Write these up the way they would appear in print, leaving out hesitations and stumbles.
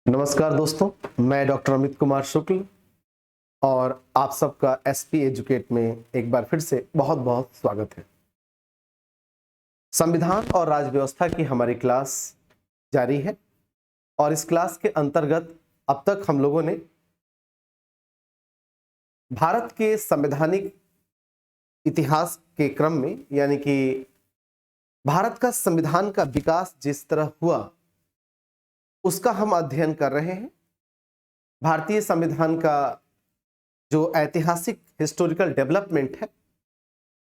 नमस्कार दोस्तों, मैं डॉक्टर अमित कुमार शुक्ल और आप सबका एसपी एजुकेट में एक बार फिर से बहुत बहुत स्वागत है। संविधान और राज्य व्यवस्था की हमारी क्लास जारी है और इस क्लास के अंतर्गत अब तक हम लोगों ने भारत के संवैधानिक इतिहास के क्रम में, यानी कि भारत का संविधान का विकास जिस तरह हुआ उसका हम अध्ययन कर रहे हैं। भारतीय संविधान का जो ऐतिहासिक हिस्टोरिकल डेवलपमेंट है,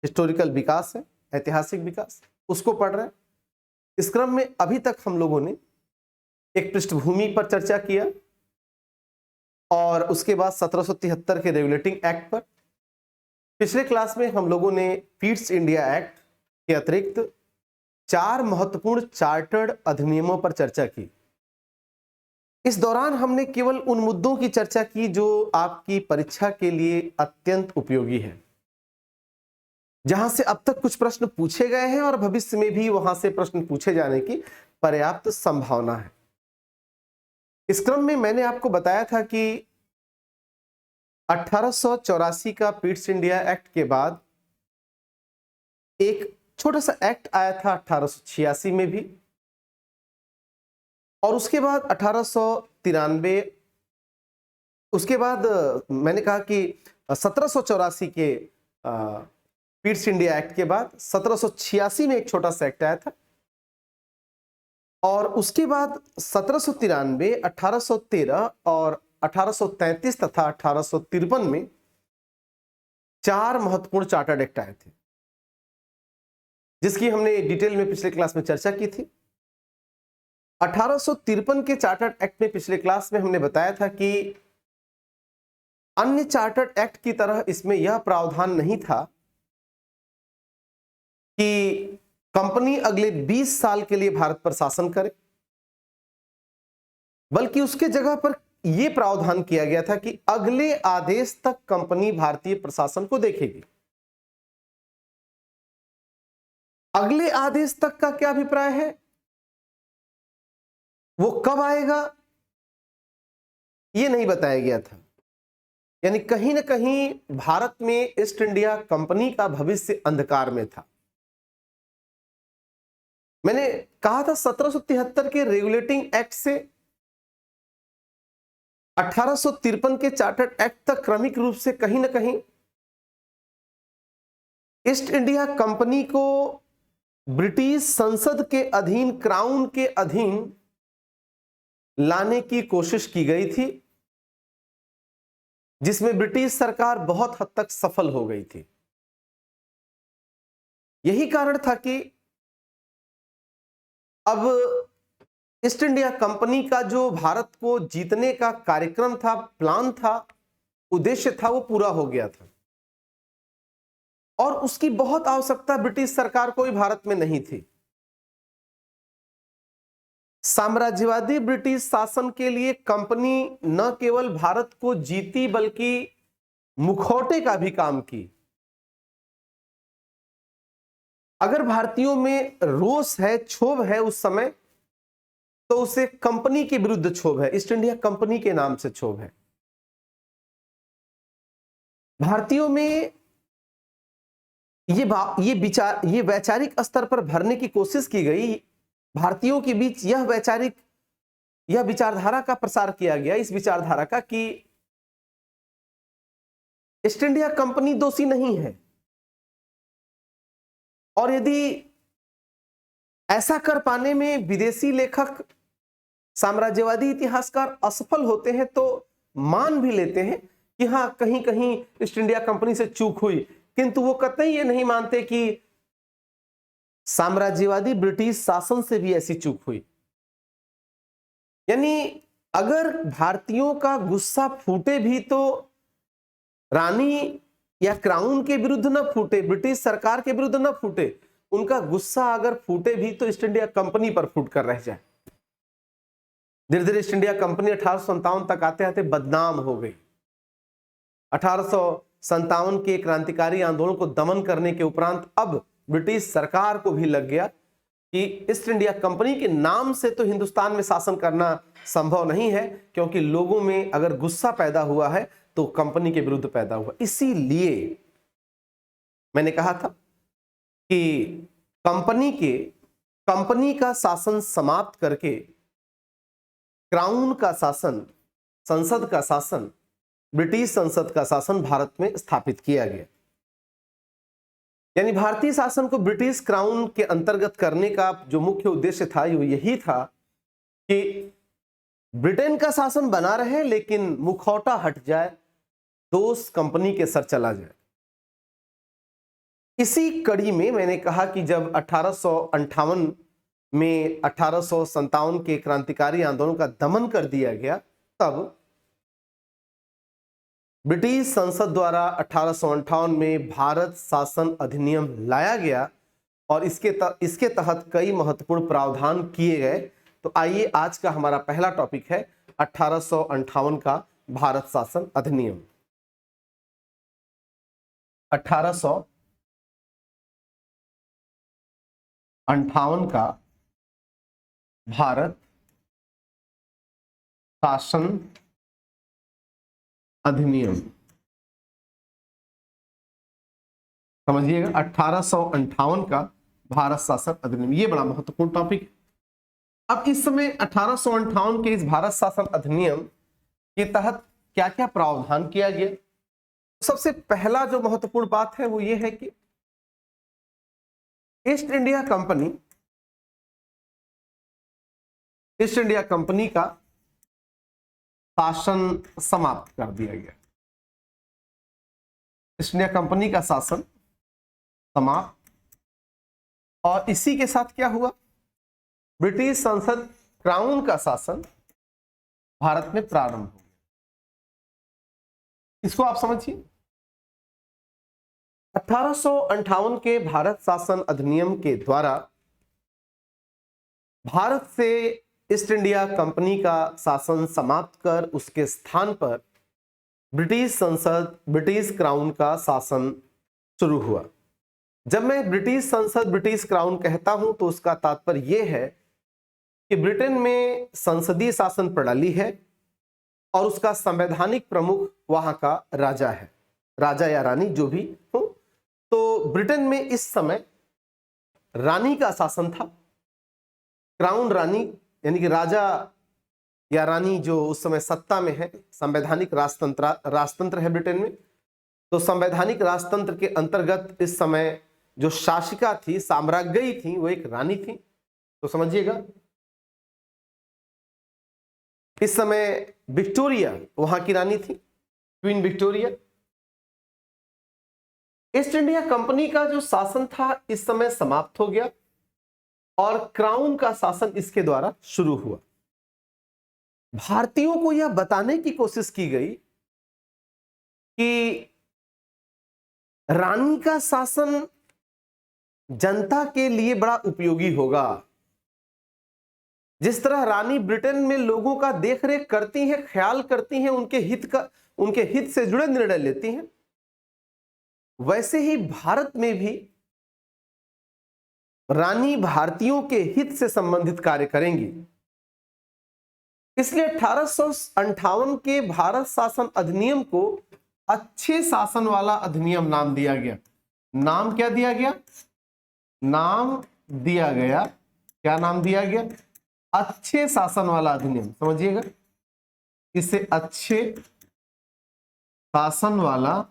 हिस्टोरिकल विकास है, ऐतिहासिक विकास, उसको पढ़ रहे हैं। इस क्रम में अभी तक हम लोगों ने एक पृष्ठभूमि पर चर्चा किया और उसके बाद 1773 के रेगुलेटिंग एक्ट पर। पिछले क्लास में हम लोगों ने फीड्स इंडिया एक्ट के अतिरिक्त 4 महत्वपूर्ण चार्टर्ड अधिनियमों पर चर्चा की। इस दौरान हमने केवल उन मुद्दों की चर्चा की जो आपकी परीक्षा के लिए अत्यंत उपयोगी है, जहां से अब तक कुछ प्रश्न पूछे गए हैं और भविष्य में भी वहां से प्रश्न पूछे जाने की पर्याप्त संभावना है। इस क्रम में मैंने आपको बताया था कि 1884 का फीड्स इंडिया एक्ट के बाद एक छोटा सा एक्ट आया था 1886 में भी, और उसके बाद 1893, उसके बाद मैंने कहा कि 1784 के फीड्स इंडिया एक्ट के बाद 1786 में एक छोटा सा एक्ट आया था और उसके बाद 1793, 1813 और 1833 तथा 1853 में 4 महत्वपूर्ण चार्टर्ड एक्ट आए थे, जिसकी हमने डिटेल में पिछले क्लास में चर्चा की थी। 1853 के चार्टर्ड एक्ट में पिछले क्लास में हमने बताया था कि अन्य चार्टर्ड एक्ट की तरह इसमें यह प्रावधान नहीं था कि कंपनी अगले 20 साल के लिए भारत पर शासन करे, बल्कि उसके जगह पर यह प्रावधान किया गया था कि अगले आदेश तक कंपनी भारतीय प्रशासन को देखेगी। अगले आदेश तक का क्या अभिप्राय है, वो कब आएगा यह नहीं बताया गया था। यानी कहीं ना कहीं भारत में ईस्ट इंडिया कंपनी का भविष्य अंधकार में था। मैंने कहा था 1773 के रेगुलेटिंग एक्ट से 1853 के चार्टर्ड एक्ट तक क्रमिक रूप से कहीं ना कहीं ईस्ट इंडिया कंपनी को ब्रिटिश संसद के अधीन, क्राउन के अधीन लाने की कोशिश की गई थी, जिसमें ब्रिटिश सरकार बहुत हद तक सफल हो गई थी। यही कारण था कि अब ईस्ट इंडिया कंपनी का जो भारत को जीतने का कार्यक्रम था, प्लान था, उद्देश्य था, वो पूरा हो गया था और उसकी बहुत आवश्यकता ब्रिटिश सरकार को भी भारत में नहीं थी। साम्राज्यवादी ब्रिटिश शासन के लिए कंपनी न केवल भारत को जीती बल्कि मुखौटे का भी काम की। अगर भारतीयों में रोष है, क्षोभ है उस समय, तो उसे कंपनी के विरुद्ध क्षोभ है, ईस्ट इंडिया कंपनी के नाम से क्षोभ है। भारतीयों में ये वैचारिक स्तर पर भरने की कोशिश की गई। भारतीयों के बीच यह विचारधारा का प्रसार किया गया, इस विचारधारा का, कि ईस्ट इंडिया कंपनी दोषी नहीं है और यदि ऐसा कर पाने में विदेशी लेखक, साम्राज्यवादी इतिहासकार असफल होते हैं तो मान भी लेते हैं कि हां, कहीं कहीं ईस्ट इंडिया कंपनी से चूक हुई, किंतु वो कतई ये नहीं मानते कि साम्राज्यवादी ब्रिटिश शासन से भी ऐसी चूक हुई। यानी अगर भारतीयों का गुस्सा फूटे भी तो रानी या क्राउन के विरुद्ध न फूटे, ब्रिटिश सरकार के विरुद्ध न फूटे, उनका गुस्सा अगर फूटे भी तो ईस्ट इंडिया कंपनी पर फूट कर रह जाए। धीरे धीरे ईस्ट इंडिया कंपनी 1857 तक आते आते बदनाम हो गई। 1857 के क्रांतिकारी आंदोलन को दमन करने के उपरांत अब ब्रिटिश सरकार को भी लग गया कि ईस्ट इंडिया कंपनी के नाम से तो हिंदुस्तान में शासन करना संभव नहीं है, क्योंकि लोगों में अगर गुस्सा पैदा हुआ है तो कंपनी के विरुद्ध पैदा हुआ। इसीलिए मैंने कहा था कि कंपनी का शासन समाप्त करके क्राउन का शासन, संसद का शासन, ब्रिटिश संसद का शासन भारत में स्थापित किया गया। यानी भारतीय शासन को ब्रिटिश क्राउन के अंतर्गत करने का जो मुख्य उद्देश्य था वो यही था कि ब्रिटेन का शासन बना रहे लेकिन मुखौटा हट जाए, दोष कंपनी के सर चला जाए। इसी कड़ी में मैंने कहा कि जब 1858 में 1857 के क्रांतिकारी आंदोलन का दमन कर दिया गया, तब ब्रिटिश संसद द्वारा 1858 में भारत शासन अधिनियम लाया गया और इसके तहत कई महत्वपूर्ण प्रावधान किए गए। तो आइए, आज का हमारा पहला टॉपिक है 1858 का भारत शासन अधिनियम। 1858 का भारत शासन अधिनियम, समझिएगा, 1858 का भारत शासन अधिनियम, ये बड़ा महत्वपूर्ण टॉपिक है। अब इस समय 1858 के इस भारत शासन अधिनियम के तहत क्या क्या प्रावधान किया गया। सबसे पहला जो महत्वपूर्ण बात है वो ये है कि ईस्ट इंडिया कंपनी का शासन समाप्त कर दिया गया। ईस्ट इंडिया कंपनी का शासन समाप्त, और इसी के साथ क्या हुआ, ब्रिटिश संसद क्राउन का शासन भारत में प्रारंभ हो गया। इसको आप समझिए, 1858 के भारत शासन अधिनियम के द्वारा भारत से ईस्ट इंडिया कंपनी का शासन समाप्त कर उसके स्थान पर ब्रिटिश संसद, ब्रिटिश क्राउन का शासन शुरू हुआ। जब मैं ब्रिटिश संसद, ब्रिटिश क्राउन कहता हूं तो उसका तात्पर्य यह है कि ब्रिटेन में संसदीय शासन प्रणाली है और उसका संवैधानिक प्रमुख वहां का राजा है, राजा या रानी जो भी हो। तो ब्रिटेन में इस समय रानी का शासन था, क्राउन रानी, यानी कि राजा या रानी जो उस समय सत्ता में है। संवैधानिक राजतंत्र है ब्रिटेन में, तो संवैधानिक राजतंत्र के अंतर्गत इस समय जो शासिका थी, साम्राज्ञी थी, वो एक रानी थी। तो समझिएगा, इस समय विक्टोरिया वहां की रानी थी, queen Victoria. East India company का जो शासन था इस समय समाप्त हो गया और क्राउन का शासन इसके द्वारा शुरू हुआ। भारतीयों को यह बताने की कोशिश की गई कि रानी का शासन जनता के लिए बड़ा उपयोगी होगा। जिस तरह रानी ब्रिटेन में लोगों का देखरेख करती हैं, ख्याल करती हैं, उनके हित से जुड़े निर्णय लेती हैं, वैसे ही भारत में भी रानी भारतीयों के हित से संबंधित कार्य करेंगी। इसलिए 1858 के भारत शासन अधिनियम को अच्छे शासन वाला अधिनियम नाम दिया गया। नाम क्या दिया गया? नाम दिया गया, क्या नाम दिया गया? अच्छे शासन वाला अधिनियम। समझिएगा, इसे अच्छे शासन वाला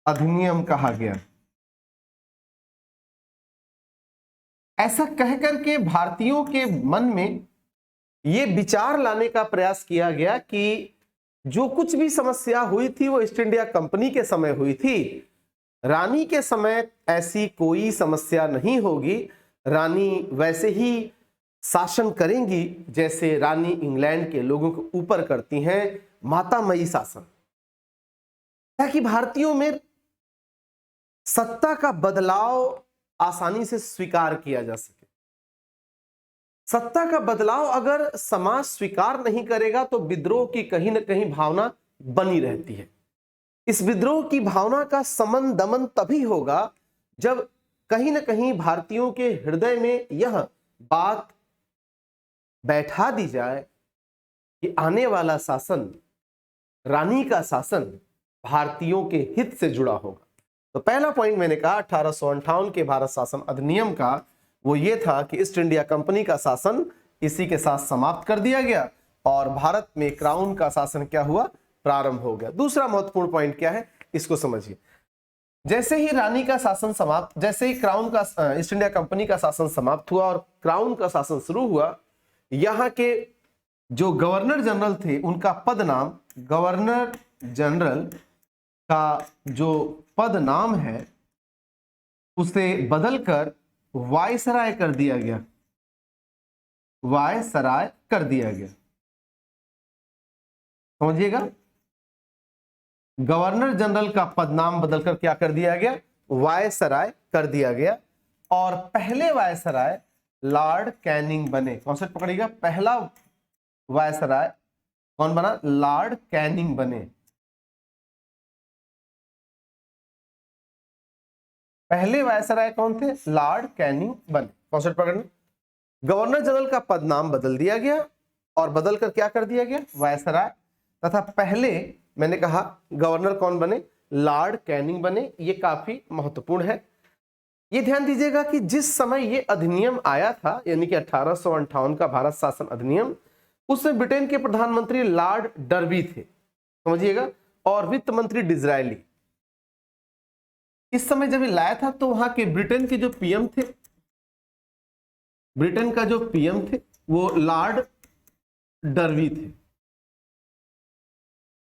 अधिनियम कहा गया। ऐसा कहकर के भारतीयों के मन में यह विचार लाने का प्रयास किया गया कि जो कुछ भी समस्या हुई थी वो ईस्ट इंडिया कंपनी के समय हुई थी, रानी के समय ऐसी कोई समस्या नहीं होगी। रानी वैसे ही शासन करेंगी जैसे रानी इंग्लैंड के लोगों के ऊपर करती हैं, मातामयी शासन, ताकि भारतीयों में सत्ता का बदलाव आसानी से स्वीकार किया जा सके। सत्ता का बदलाव अगर समाज स्वीकार नहीं करेगा तो विद्रोह की कहीं ना कहीं भावना बनी रहती है। इस विद्रोह की भावना का समन दमन तभी होगा जब कहीं ना कहीं भारतीयों के हृदय में यह बात बैठा दी जाए कि आने वाला शासन, रानी का शासन भारतीयों के हित से जुड़ा होगा। तो पहला पॉइंट मैंने कहा 1858 के भारत शासन अधिनियम का वो ये था कि ईस्ट इंडिया कंपनी का शासन इसी के साथ समाप्त कर दिया गया और भारत में क्राउन का शासन क्या हुआ, प्रारंभ हो गया। दूसरा महत्वपूर्ण पॉइंट क्या है, इसको समझिए। जैसे ही रानी का शासन समाप्त, जैसे ही क्राउन का ईस्ट इंडिया कंपनी का शासन समाप्त हुआ और क्राउन का शासन शुरू हुआ, यहाँ के जो गवर्नर जनरल थे उनका पद नाम, गवर्नर जनरल का जो पद नाम है उसे बदलकर वायसराय कर दिया गया, वायसराय कर दिया गया। समझिएगा, गवर्नर जनरल का पद नाम बदलकर क्या कर दिया गया, वायसराय कर दिया गया। और पहले वायसराय लॉर्ड कैनिंग बने। कॉन्सेप्ट पकड़िएगा, पहला वायसराय कौन बना, लॉर्ड कैनिंग बने। पहले वायसराय कौन थे, लॉर्ड कैनिंग बने। कॉन्सेप्ट पकड़ना, गवर्नर जनरल का पद नाम बदल दिया गया और बदलकर क्या कर दिया गया, वायसराय। तथा पहले मैंने कहा गवर्नर कौन बने, लॉर्ड कैनिंग बने। ये काफी महत्वपूर्ण है। ये ध्यान दीजिएगा कि जिस समय ये अधिनियम आया था, यानी कि 1858 का भारत शासन अधिनियम, उसमें ब्रिटेन के प्रधानमंत्री लॉर्ड डर्बी थे, समझिएगा, और वित्त मंत्री डिज़रायली। इस समय जब ये लाया था तो वहां के ब्रिटेन के जो पीएम थे, ब्रिटेन का जो पीएम थे वो लॉर्ड डर्बी थे।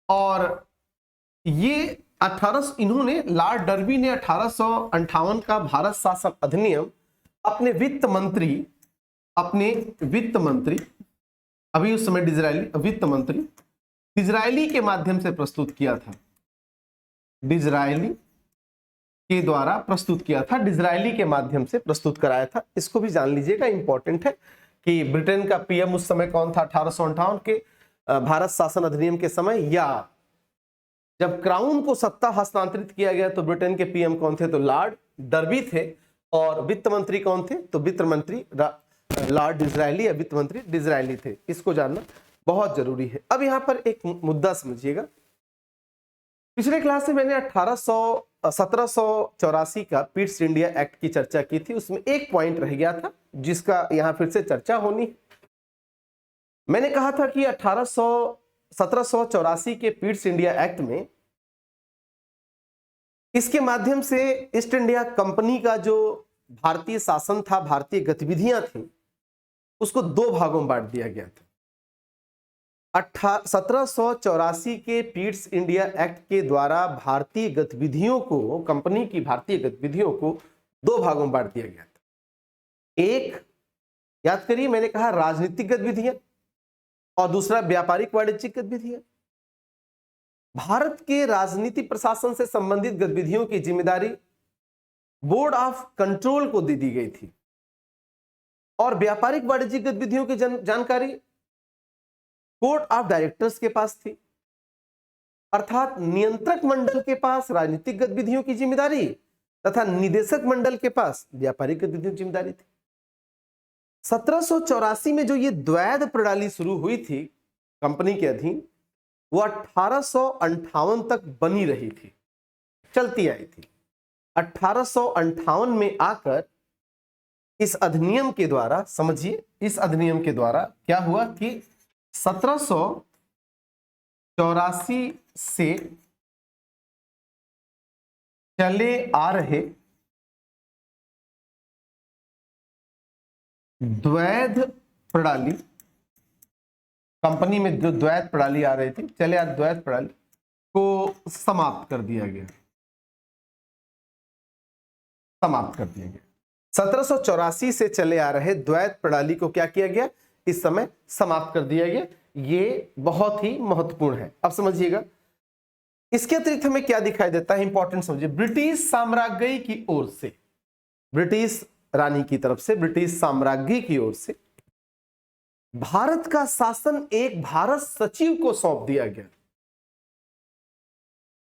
और ये इन्होंने, लॉर्ड डर्बी ने 1858 का भारत शासन अधिनियम अपने वित्त मंत्री अभी उस समय वित्त मंत्री डिज़रायली के माध्यम से प्रस्तुत किया था, डिज़रायली के द्वारा प्रस्तुत किया था, डिज़रायली के माध्यम से प्रस्तुत कराया था। इसको भी जान लीजिएगा, इंपॉर्टेंट है कि ब्रिटेन का पीएम उस समय कौन था 1858 के भारत शासन अधिनियम के समय, या जब क्राउन को सत्ता हस्तांतरित किया गया तो ब्रिटेन के पीएम कौन थे, तो लॉर्ड डर्बी थे। और वित्त मंत्री कौन थे, तो वित्त मंत्री लॉर्ड डिज़रायली या वित्त मंत्री डिज़रायली थे। इसको जानना बहुत जरूरी है। अब यहाँ पर एक मुद्दा समझिएगा। पिछले क्लास में मैंने 1784 का पीट्स इंडिया एक्ट की चर्चा की थी। उसमें एक पॉइंट रह गया था जिसका यहाँ फिर से चर्चा होनी। मैंने कहा था कि 1784 के पीट्स इंडिया एक्ट में, इसके माध्यम से ईस्ट इंडिया कंपनी का जो भारतीय शासन था, भारतीय गतिविधियां थी, उसको दो भागों में बांट दिया गया था। 1784 के पीट्स इंडिया एक्ट के द्वारा भारतीय गतिविधियों को, कंपनी की भारतीय गतिविधियों को दो भागों में बांट दिया गया था। एक, याद करिए, मैंने कहा राजनीतिक गतिविधियां, और दूसरा व्यापारिक वाणिज्यिक गतिविधियां। भारत के राजनीति प्रशासन से संबंधित गतिविधियों की जिम्मेदारी बोर्ड ऑफ कंट्रोल को दे दी गई थी और व्यापारिक वाणिज्यिक गतिविधियों की जानकारी बोर्ड ऑफ डायरेक्टर्स के पास थी। अर्थात नियंत्रक मंडल के पास राजनीतिक गतिविधियों की जिम्मेदारी तथा निदेशक मंडल के पास व्यापारिक गतिविधियों की जिम्मेदारी थी। 1784 में जो ये द्वैध प्रणाली शुरू हुई थी कंपनी के अधीन, वो 1858 तक बनी रही थी, चलती आई थी। 1858 में आकर इस अधिनियम के द्वारा, समझिए, इस अधिनियम के द्वारा क्या हुआ कि 1784 से चले आ रहे द्वैध प्रणाली, कंपनी में जो द्वैध प्रणाली आ रही थी, चले आ द्वैध प्रणाली को समाप्त कर दिया गया, समाप्त कर दिया गया। 1784 से चले आ रहे द्वैध प्रणाली को क्या किया गया, इस समय समाप्त कर दिया गया। ये बहुत ही महत्वपूर्ण है। अब समझिएगा, इसके अतिरिक्त हमें क्या दिखाई देता है, इंपॉर्टेंट समझिए। ब्रिटिश साम्राज्य की ओर से, ब्रिटिश रानी की तरफ से, ब्रिटिश साम्राज्य की ओर से भारत का शासन एक भारत सचिव को सौंप दिया गया।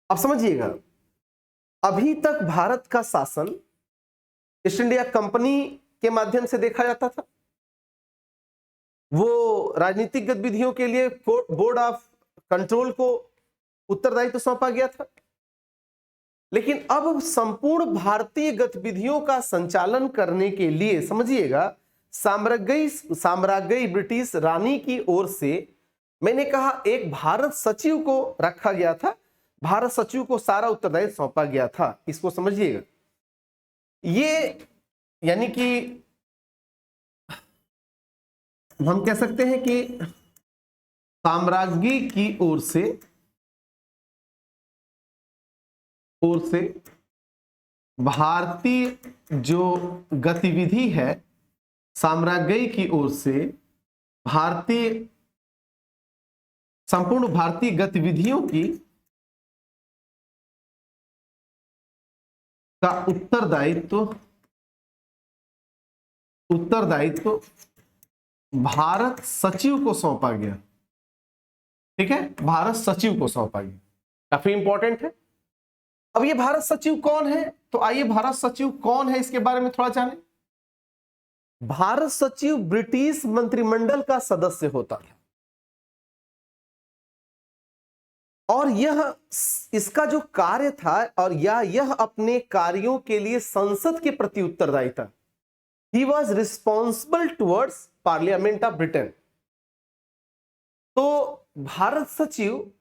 अब समझिएगा, अभी तक भारत का शासन ईस्ट इंडिया कंपनी के माध्यम से देखा जाता था। वो राजनीतिक गतिविधियों के लिए बोर्ड ऑफ कंट्रोल को उत्तरदायित्व सौंपा गया था। लेकिन अब संपूर्ण भारतीय गतिविधियों का संचालन करने के लिए, समझिएगा, साम्राज्यी ब्रिटिश रानी की ओर से, मैंने कहा, एक भारत सचिव को रखा गया था। भारत सचिव को सारा उत्तरदायित्व सौंपा गया था। इसको समझिएगा। ये यानी कि हम कह सकते हैं कि साम्राज्य की ओर से भारतीय जो गतिविधि है, साम्राज्य की ओर से संपूर्ण भारतीय गतिविधियों की का उत्तरदायित्व भारत सचिव को सौंपा गया। ठीक है, भारत सचिव को सौंपा गया। काफी इंपॉर्टेंट है। अब ये भारत सचिव कौन है? तो आइए भारत सचिव कौन है इसके बारे में थोड़ा जाने। भारत सचिव ब्रिटिश मंत्रिमंडल का सदस्य होता था और इसका जो कार्य था और यह अपने कार्यों के लिए संसद के प्रति उत्तरदायी था। He was responsible towards parliament of Britain. तो भारत सचिव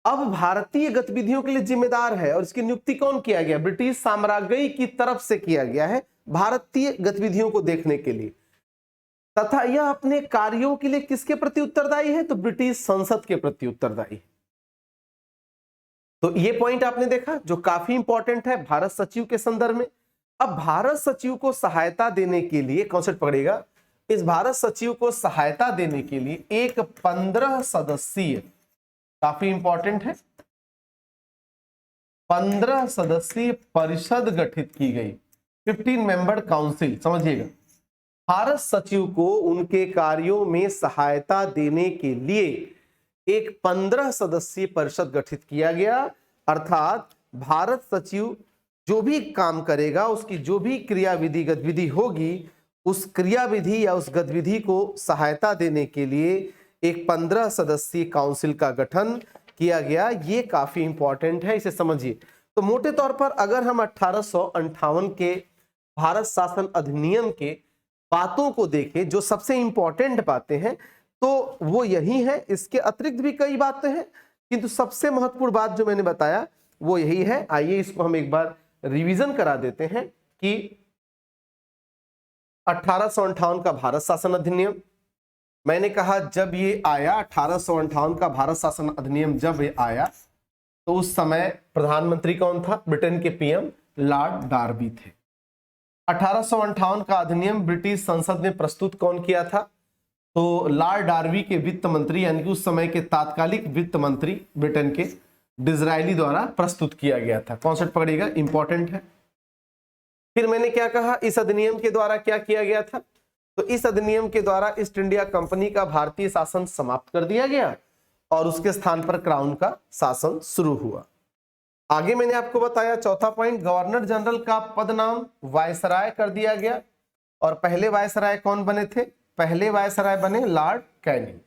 अब भारतीय गतिविधियों के लिए जिम्मेदार है और इसकी नियुक्ति कौन किया गया? ब्रिटिश साम्राज्य की तरफ से किया गया है भारतीय गतिविधियों को देखने के लिए, तथा यह अपने कार्यों के लिए किसके प्रति उत्तरदायी है? तो ब्रिटिश संसद के प्रति उत्तरदायी है। तो ये पॉइंट आपने देखा जो काफी इंपॉर्टेंट है भारत सचिव के संदर्भ में। अब भारत सचिव को सहायता देने के लिए, कॉन्सेप्ट पकड़ेगा, इस भारत सचिव को सहायता देने के लिए एक 15 सदस्यीय, काफी इंपॉर्टेंट है, 15 सदस्यीय परिषद गठित की गई, 15 मेंबर काउंसिल। समझिएगा, भारत सचिव को उनके कार्यों में सहायता देने के लिए एक 15 सदस्यीय परिषद गठित किया गया। अर्थात भारत सचिव जो भी काम करेगा, उसकी जो भी क्रियाविधि गतिविधि होगी, उस क्रियाविधि या उस गतिविधि को सहायता देने के लिए एक 15 सदस्यीय काउंसिल का गठन किया गया। ये काफी इंपॉर्टेंट है, इसे समझिए। तो मोटे तौर पर अगर हम 1858 के भारत शासन अधिनियम के बातों को देखें, जो सबसे इंपॉर्टेंट बातें हैं, तो वो यही है। इसके अतिरिक्त भी कई बातें हैं, किंतु सबसे महत्वपूर्ण बात जो मैंने बताया वो यही है। आइए इसको हम एक बार रिवीजन करा देते हैं कि 1858 का भारत शासन अधिनियम, मैंने कहा जब ये आया, 1858 का भारत शासन अधिनियम जब ये आया, तो उस समय प्रधानमंत्री कौन था? ब्रिटेन के पीएम लॉर्ड डार्बी थे। 1858 का अधिनियम ब्रिटिश संसद ने प्रस्तुत कौन किया था? तो लॉर्ड डार्बी के वित्त मंत्री, यानी कि उस समय के तात्कालिक वित्त मंत्री ब्रिटेन के, डिज़रायली द्वारा प्रस्तुत किया गया था। कॉन्सेप्ट पकड़िएगा, इंपॉर्टेंट है। फिर मैंने क्या कहा, इस अधिनियम के द्वारा क्या किया गया था? तो इस अधिनियम के द्वारा ईस्ट इंडिया कंपनी का भारतीय शासन समाप्त कर दिया गया और उसके स्थान पर क्राउन का शासन शुरू हुआ। आगे मैंने आपको बताया, चौथा पॉइंट, गवर्नर जनरल का पद नाम वायसराय कर दिया गया। और पहले वायसराय कौन बने थे? पहले वायसराय बने लॉर्ड कैनिंग।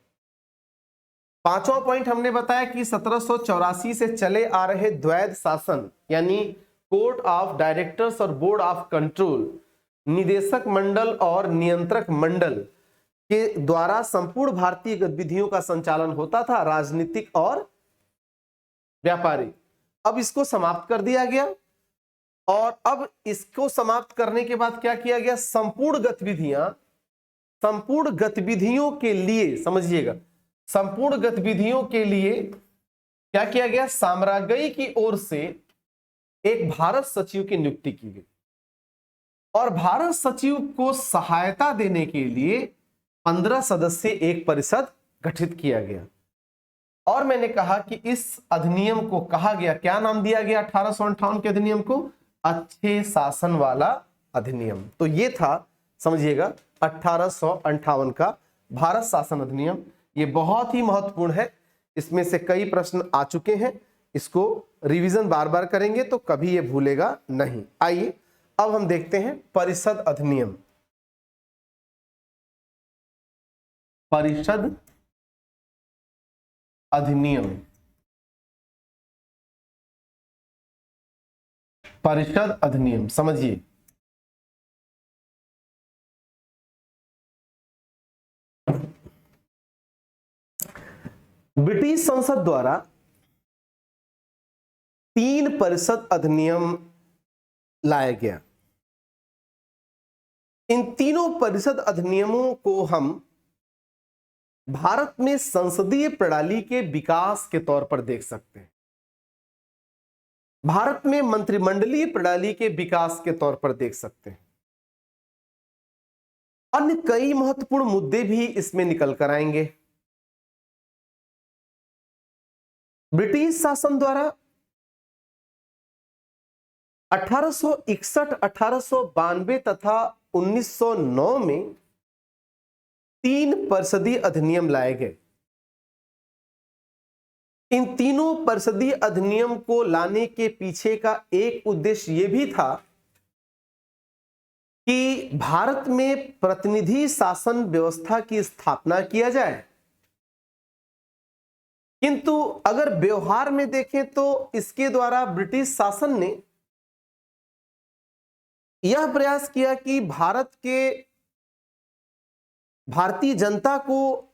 पांचवा पॉइंट हमने बताया कि 1784 से चले आ रहे द्वैध शासन, यानी कोर्ट ऑफ डायरेक्टर्स और बोर्ड ऑफ कंट्रोल, निदेशक मंडल और नियंत्रक मंडल के द्वारा संपूर्ण भारतीय गतिविधियों का संचालन होता था, राजनीतिक और व्यापारिक। अब इसको समाप्त कर दिया गया और अब इसको समाप्त करने के बाद क्या किया गया? संपूर्ण गतिविधियों के लिए, समझिएगा, संपूर्ण गतिविधियों के लिए क्या किया गया? साम्राज्य की ओर से एक भारत सचिव की नियुक्ति की गई और भारत सचिव को सहायता देने के लिए 15 सदस्यीय एक परिषद गठित किया गया। और मैंने कहा कि इस अधिनियम को कहा गया, क्या नाम दिया गया 1858 के अधिनियम को? अच्छे शासन वाला अधिनियम। तो ये था, समझिएगा, 1858 का भारत शासन अधिनियम। ये बहुत ही महत्वपूर्ण है, इसमें से कई प्रश्न आ चुके हैं, इसको रिवीजन बार बार करेंगे तो कभी ये भूलेगा नहीं। आइए अब हम देखते हैं परिषद अधिनियम। परिषद अधिनियम, परिषद अधिनियम समझिए। ब्रिटिश संसद द्वारा 3 परिषद अधिनियम लाया गया। इन तीनों परिषद अधिनियमों को हम भारत में संसदीय प्रणाली के विकास के तौर पर देख सकते हैं, भारत में मंत्रिमंडलीय प्रणाली के विकास के तौर पर देख सकते हैं। अन्य कई महत्वपूर्ण मुद्दे भी इसमें निकल कर आएंगे। ब्रिटिश शासन द्वारा 1861, 1892 तथा 1909 में 3 परिषदीय अधिनियम लाए गए। इन तीनों परिषदीय अधिनियम को लाने के पीछे का एक उद्देश्य यह भी था कि भारत में प्रतिनिधि शासन व्यवस्था की स्थापना किया जाए। किंतु अगर व्यवहार में देखें तो इसके द्वारा ब्रिटिश शासन ने यह प्रयास किया कि भारतीय जनता को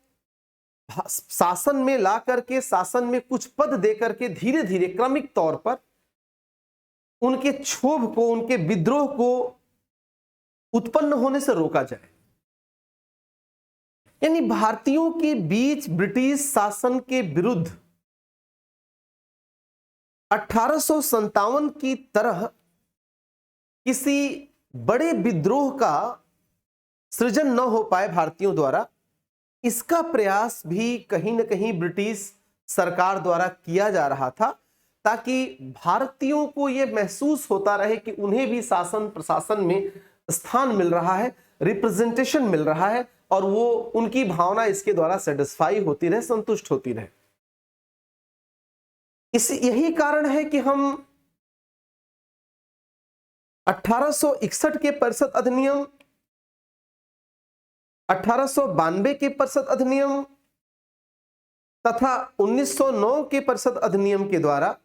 शासन में ला करके, शासन में कुछ पद दे करके धीरे धीरे क्रमिक तौर पर उनके क्षोभ को, उनके विद्रोह को उत्पन्न होने से रोका जाए। यानी भारतीयों के बीच ब्रिटिश शासन के विरुद्ध 1857 की तरह किसी बड़े विद्रोह का सृजन न हो पाए भारतीयों द्वारा, इसका प्रयास भी कहीं न कहीं ब्रिटिश सरकार द्वारा किया जा रहा था, ताकि भारतीयों को यह महसूस होता रहे कि उन्हें भी शासन प्रशासन में स्थान मिल रहा है, रिप्रेजेंटेशन मिल रहा है, और वो उनकी भावना इसके द्वारा सेटिस्फाई होती रहे, संतुष्ट होती रहे। यही कारण है कि हम 1861 के परिषद अधिनियम, 1892 के परिषद अधिनियम तथा 1909 के परिषद अधिनियम के द्वारा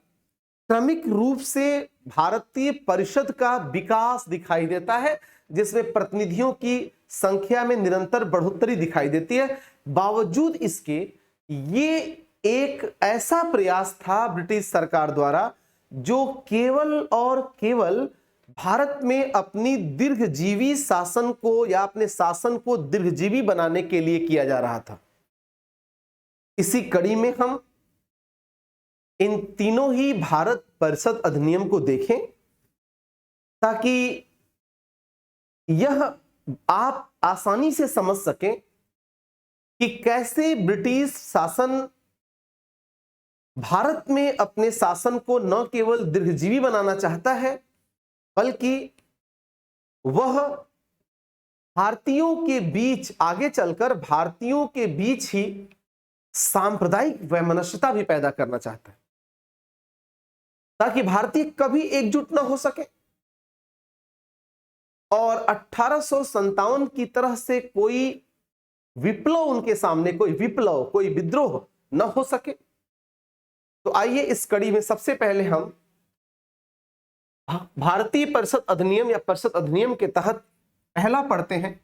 क्रमिक रूप से भारतीय परिषद का विकास दिखाई देता है, जिसमें प्रतिनिधियों की संख्या में निरंतर बढ़ोतरी दिखाई देती है। बावजूद इसके ये एक ऐसा प्रयास था ब्रिटिश सरकार द्वारा जो केवल और केवल भारत में अपनी दीर्घजीवी शासन को या अपने शासन को दीर्घजीवी बनाने के लिए किया जा रहा था। इसी कड़ी में हम इन तीनों ही भारत परिषद अधिनियम को देखें, ताकि यह आप आसानी से समझ सकें कि कैसे ब्रिटिश शासन भारत में अपने शासन को न केवल दीर्घजीवी बनाना चाहता है, बल्कि वह भारतीयों के बीच आगे चलकर भारतीयों के बीच ही सांप्रदायिक वैमनस्यता भी पैदा करना चाहता है, ताकि भारतीय कभी एकजुट न हो सके और 1857 की तरह से कोई विप्लव उनके सामने, कोई विद्रोह न हो सके। तो आइए इस कड़ी में सबसे पहले हम भारतीय परिषद अधिनियम या परिषद अधिनियम के तहत पहला पढ़ते हैं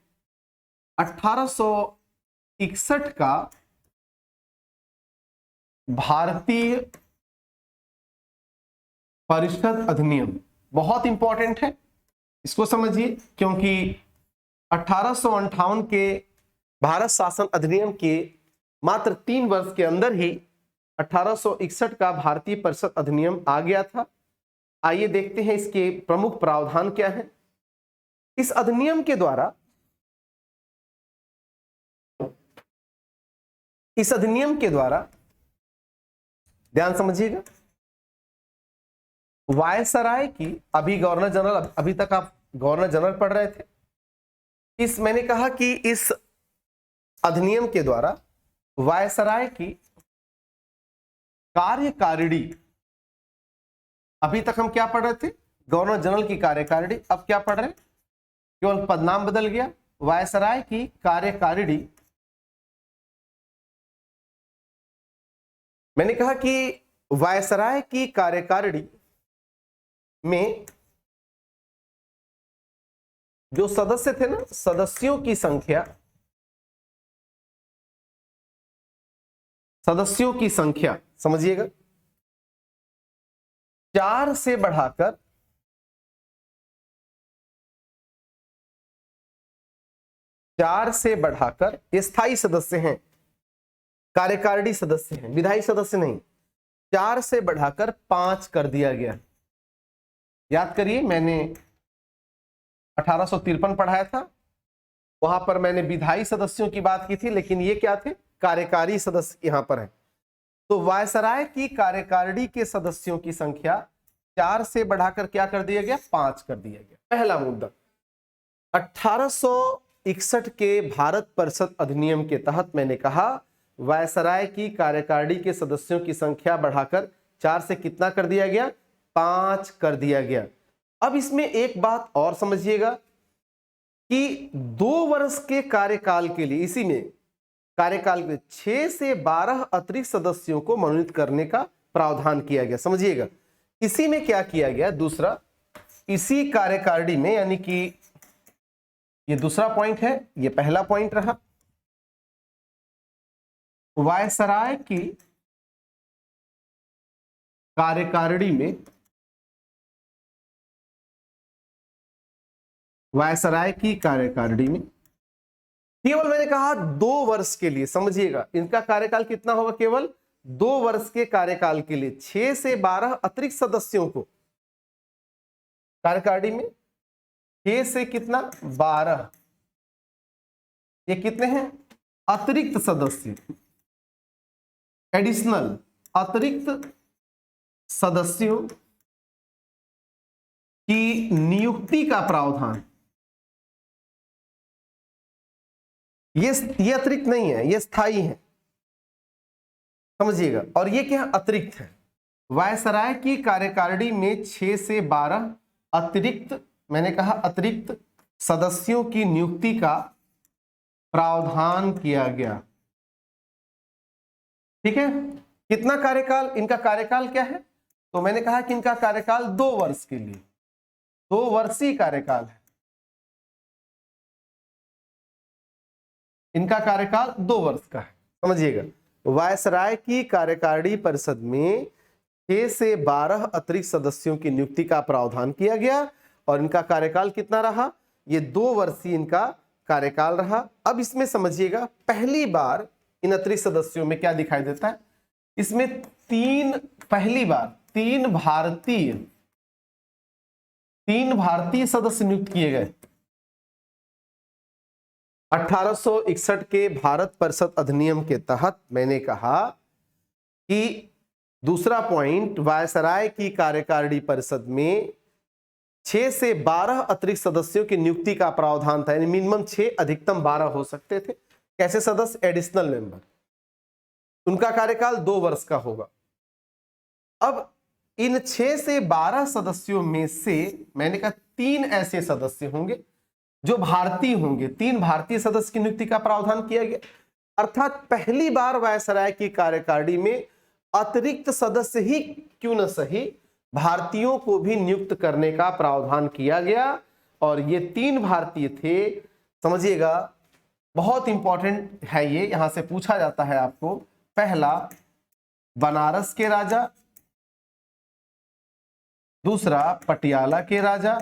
1861 का भारतीय परिषद अधिनियम। बहुत इंपॉर्टेंट है, इसको समझिए, क्योंकि 1858 के भारत शासन अधिनियम के मात्र 3 वर्ष के अंदर ही 1861 का भारतीय परिषद अधिनियम आ गया था। आइए देखते हैं इसके प्रमुख प्रावधान क्या है। इस अधिनियम के द्वारा, ध्यान समझिएगा, वायसराय की, अभी गवर्नर जनरल, अभी तक आप गवर्नर जनरल पढ़ रहे थे, मैंने कहा कि इस अधिनियम के द्वारा वायसराय की कार्यकारिणी, अभी तक हम क्या पढ़ रहे थे, गवर्नर जनरल की कार्यकारिणी। अब क्या पढ़ रहे हैं, केवल पदनाम बदल गया, वायसराय की कार्यकारिणी। मैंने कहा कि वायसराय की कार्यकारिणी में जो सदस्य थे ना, सदस्यों की संख्या, सदस्यों की संख्या समझिएगा, 4 से बढ़ाकर 4 से बढ़ाकर स्थायी सदस्य हैं, कार्यकारिणी सदस्य हैं, विधायी सदस्य नहीं, 4 से बढ़ाकर 5 कर दिया गया। याद करिए, मैंने 1853 पढ़ाया था, वहां पर मैंने विधायी सदस्यों की बात की थी, लेकिन ये क्या थे, कार्यकारी सदस्य यहां पर है। तो वायसराय की कार्यकारिणी के सदस्यों की संख्या 4 से बढ़ाकर क्या कर दिया गया, 5 कर दिया गया। पहला मुद्दा, 1861 के भारत परिषद अधिनियम के तहत मैंने कहा वायसराय की कार्यकारिणी के सदस्यों की संख्या बढ़ाकर 4 से कितना कर दिया गया, 5 कर दिया गया। अब इसमें एक बात और समझिएगा कि 2 वर्ष के कार्यकाल के लिए, इसी में कार्यकाल के 6 से 12 अतिरिक्त सदस्यों को मनोनीत करने का प्रावधान किया गया। समझिएगा, इसी में क्या किया गया, दूसरा, इसी कार्यकारिणी में, यानी कि ये दूसरा पॉइंट है, ये पहला पॉइंट रहा, वायसराय की कार्यकारिणी में, वायसराय की कार्यकारिणी में केवल मैंने कहा 2 वर्ष के लिए, समझिएगा इनका कार्यकाल कितना होगा, केवल 2 वर्ष के कार्यकाल के लिए 6 से 12 अतिरिक्त सदस्यों को, कार्यकारिणी में 6 से कितना, 12, ये कितने हैं, अतिरिक्त सदस्य, एडिशनल, अतिरिक्त सदस्यों की नियुक्ति का प्रावधान। ये अतिरिक्त नहीं है, ये स्थायी है, समझिएगा। और ये क्या, अतिरिक्त है। वायसराय की कार्यकारिणी में 6 से 12 अतिरिक्त, मैंने कहा अतिरिक्त सदस्यों की नियुक्ति का प्रावधान किया गया। ठीक है, कितना कार्यकाल, इनका कार्यकाल क्या है, तो मैंने कहा कि इनका कार्यकाल 2 वर्ष के लिए, 2 वर्षीय कार्यकाल है, इनका कार्यकाल 2 वर्ष का है, समझिएगा। वायसराय की कार्यकारिणी परिषद में 6 से 12 अतिरिक्त सदस्यों की नियुक्ति का प्रावधान किया गया और इनका कार्यकाल कितना रहा, ये 2 वर्षीय इनका कार्यकाल रहा। अब इसमें समझिएगा, पहली बार इन अतिरिक्त सदस्यों में क्या दिखाई देता है, इसमें पहली बार 3 भारतीय सदस्य नियुक्त किए गए। 1861 के भारत परिषद अधिनियम के तहत मैंने कहा कि दूसरा पॉइंट, वायसराय की कार्यकारिणी परिषद में 6 से 12 अतिरिक्त सदस्यों की नियुक्ति का प्रावधान था, यानी मिनिमम 6, अधिकतम 12 हो सकते थे। कैसे सदस्य, एडिशनल मेंबर, उनका कार्यकाल 2 वर्ष का होगा। अब इन 6 से 12 सदस्यों में से मैंने कहा 3 ऐसे सदस्य होंगे जो भारतीय होंगे, 3 भारतीय सदस्य की नियुक्ति का प्रावधान किया गया। अर्थात पहली बार वायसराय की कार्यकारिणी में अतिरिक्त सदस्य ही क्यों न सही, भारतीयों को भी नियुक्त करने का प्रावधान किया गया और ये 3 भारतीय थे। समझिएगा, बहुत इंपॉर्टेंट है ये, यहां से पूछा जाता है आपको। पहला, बनारस के राजा, दूसरा पटियाला के राजा,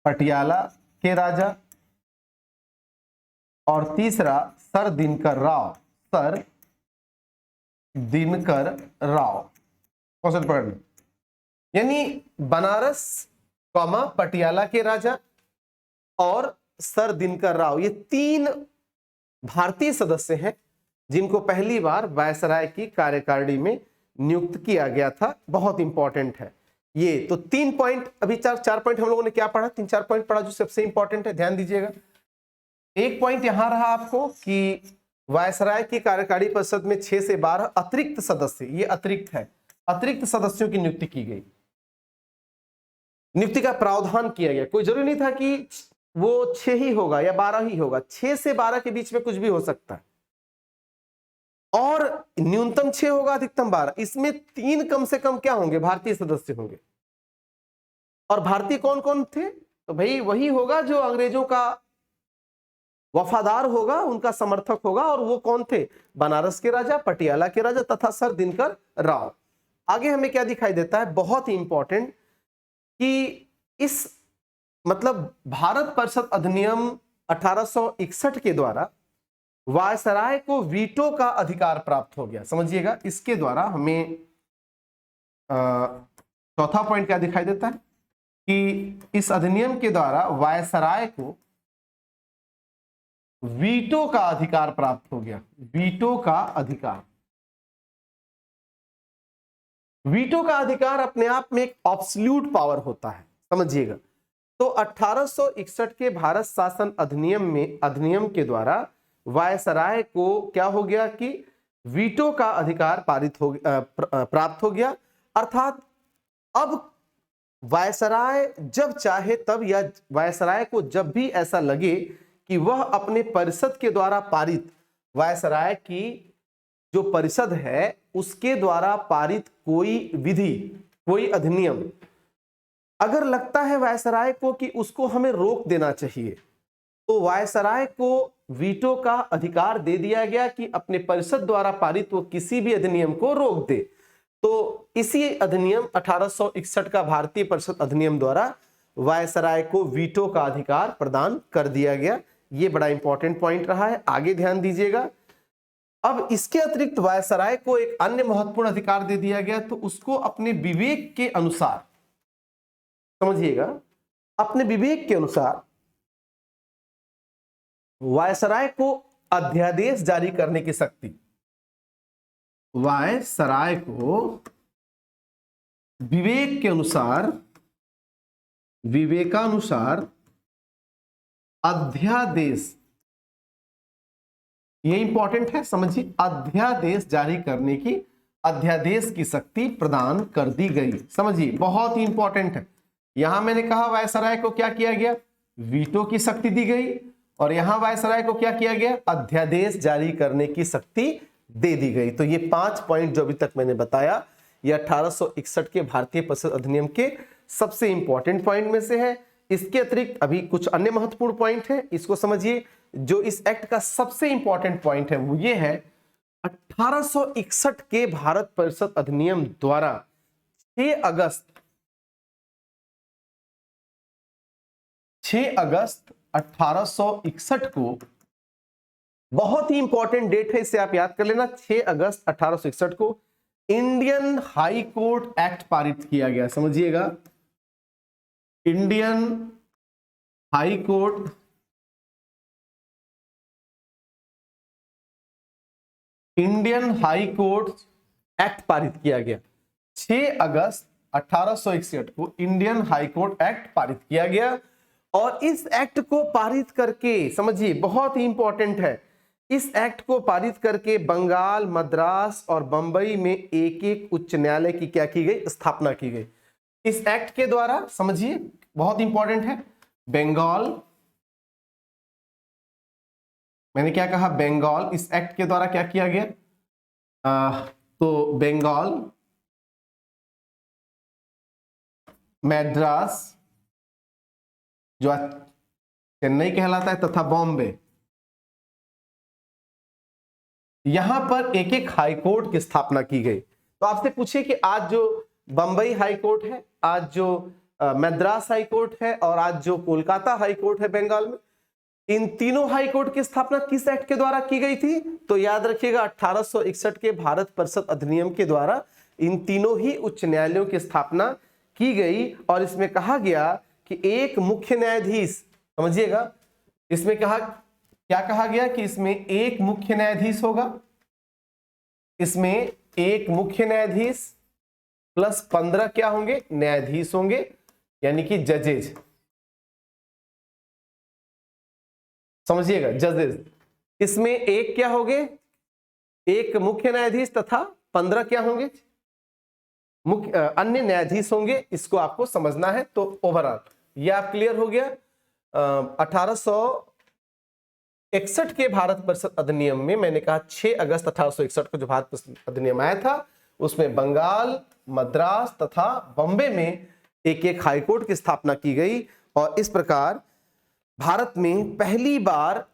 पटियाला के राजा, और तीसरा sir Dinkar Rao, sir Dinkar Rao. Question पढ़ना, यानी बनारस कॉमा पटियाला के राजा और सर दिनकर राव, ये 3 भारतीय सदस्य हैं जिनको पहली बार वायसराय की कार्यकारिणी में नियुक्त किया गया था। बहुत इंपॉर्टेंट है ये। तो 3 पॉइंट, अभी 4 पॉइंट हम लोगों ने क्या पढ़ा, 3-4 पॉइंट पढ़ा जो सबसे इंपॉर्टेंट है, ध्यान दीजिएगा। एक पॉइंट यहां रहा आपको कि वायसराय की कार्यकारी परिषद में 6 से 12 अतिरिक्त सदस्य, ये अतिरिक्त है, अतिरिक्त सदस्यों की नियुक्ति की गई, नियुक्ति का प्रावधान किया गया। कोई जरूरी नहीं था कि वो 6 ही होगा या 12 ही होगा, 6 से 12 के बीच में कुछ भी हो सकता है, और न्यूनतम 6 होगा, अधिकतम 12। इसमें 3 कम से कम क्या होंगे, भारतीय सदस्य होंगे। और भारतीय कौन कौन थे, तो भाई वही होगा जो अंग्रेजों का वफादार होगा, उनका समर्थक होगा, और वो कौन थे, बनारस के राजा, पटियाला के राजा तथा सर दिनकर राव। आगे हमें क्या दिखाई देता है, बहुत ही इंपॉर्टेंट, कि इस मतलब भारत परिषद अधिनियम 1861 के द्वारा वायसराय को वीटो का अधिकार प्राप्त हो गया। समझिएगा, इसके द्वारा हमें चौथा पॉइंट क्या दिखाई देता है कि इस अधिनियम के द्वारा वायसराय को वीटो का अधिकार प्राप्त हो गया। वीटो का अधिकार, वीटो का अधिकार अपने आप में एक ऑब्सोल्यूट पावर होता है, समझिएगा। तो 1861 के भारत शासन अधिनियम के द्वारा वायसराय को क्या हो गया कि वीटो का अधिकार प्राप्त हो गया। अर्थात अब वायसराय जब चाहे तब, या वायसराय को जब भी ऐसा लगे कि वह अपने परिषद के द्वारा पारित, वायसराय की जो परिषद है उसके द्वारा पारित कोई विधि, कोई अधिनियम अगर लगता है वायसराय को कि उसको हमें रोक देना चाहिए, तो वायसराय को वीटो का अधिकार दे दिया गया कि अपने परिषद द्वारा पारित वो किसी भी अधिनियम को रोक दे। तो इसी अधिनियम 1861 का भारतीय परिषद अधिनियम द्वारा वायसराय को वीटो का अधिकार प्रदान कर दिया गया। ये बड़ा इंपॉर्टेंट पॉइंट रहा है, आगे ध्यान दीजिएगा। अब इसके अतिरिक्त वायसराय को एक अन्य महत्वपूर्ण अधिकार दे दिया गया, तो उसको अपने विवेक के अनुसार, समझिएगा, अपने विवेक के अनुसार वायसराय को अध्यादेश जारी करने की शक्ति, वायसराय को विवेक के अनुसार, विवेकानुसार अध्यादेश, ये इंपॉर्टेंट है, समझिए, अध्यादेश जारी करने की, अध्यादेश की शक्ति प्रदान कर दी गई। समझिए, बहुत ही इंपॉर्टेंट है। यहां मैंने कहा वायसराय को क्या किया गया, वीटो की शक्ति दी गई, और यहां वायसराय को क्या किया गया, अध्यादेश जारी करने की शक्ति दे दी गई। तो ये 5 पॉइंट जो अभी तक मैंने बताया, ये 1861 के भारतीय परिषद अधिनियम के सबसे इंपॉर्टेंट पॉइंट में से है। इसके अतिरिक्त अभी कुछ अन्य महत्वपूर्ण पॉइंट है, इसको समझिए। जो इस एक्ट का सबसे इंपॉर्टेंट पॉइंट है वो ये है, 1861 के भारत परिषद अधिनियम द्वारा 6 अगस्त 1861 को, बहुत ही इंपॉर्टेंट डेट है, इसे आप याद कर लेना, 6 अगस्त 1861 को इंडियन हाई कोर्ट एक्ट पारित किया गया। समझिएगा, इंडियन हाई कोर्ट एक्ट पारित किया गया। 6 अगस्त 1861 को इंडियन हाई कोर्ट एक्ट पारित किया गया, और इस एक्ट को पारित करके, समझिए बहुत ही इंपॉर्टेंट है, इस एक्ट को पारित करके बंगाल, मद्रास और बंबई में एक एक उच्च न्यायालय की क्या की गई, स्थापना की गई। इस एक्ट के द्वारा, समझिए बहुत इंपॉर्टेंट है, बंगाल, मैंने क्या कहा, बंगाल, इस एक्ट के द्वारा क्या किया गया, तो बंगाल, मद्रास जो चेन्नई कहलाता है, तथा बॉम्बे, यहां पर एक एक हाई कोर्ट की स्थापना की गई। तो आपसे पूछिए कि आज जो बंबई हाई कोर्ट है, आज जो मद्रास हाई कोर्ट है, और आज जो कोलकाता हाई कोर्ट है बंगाल में, इन तीनों हाई कोर्ट की स्थापना किस एक्ट के द्वारा की गई थी, तो याद रखिएगा 1861 के भारत परिषद अधिनियम के द्वारा इन तीनों ही उच्च न्यायालयों की स्थापना की गई। और इसमें कहा गया कि एक मुख्य न्यायाधीश, समझिएगा, इसमें क्या कहा गया कि इसमें एक मुख्य न्यायाधीश होगा, इसमें एक मुख्य न्यायाधीश प्लस 15 क्या होंगे, न्यायाधीश होंगे, यानी कि जजेज, समझिएगा, जजेस। इसमें एक क्या होंगे, एक मुख्य न्यायाधीश तथा 15 क्या होंगे, मुख्य अन्य न्यायाधीश होंगे। इसको आपको समझना है। तो ओवरऑल ये आप क्लियर हो गया। 1861 के भारत परिषद अधिनियम में मैंने कहा 6 अगस्त 1861 को जो भारत परिषद अधिनियम आया था उसमें बंगाल, मद्रास तथा बॉम्बे में एक एक हाईकोर्ट की स्थापना की गई और इस प्रकार भारत में पहली बार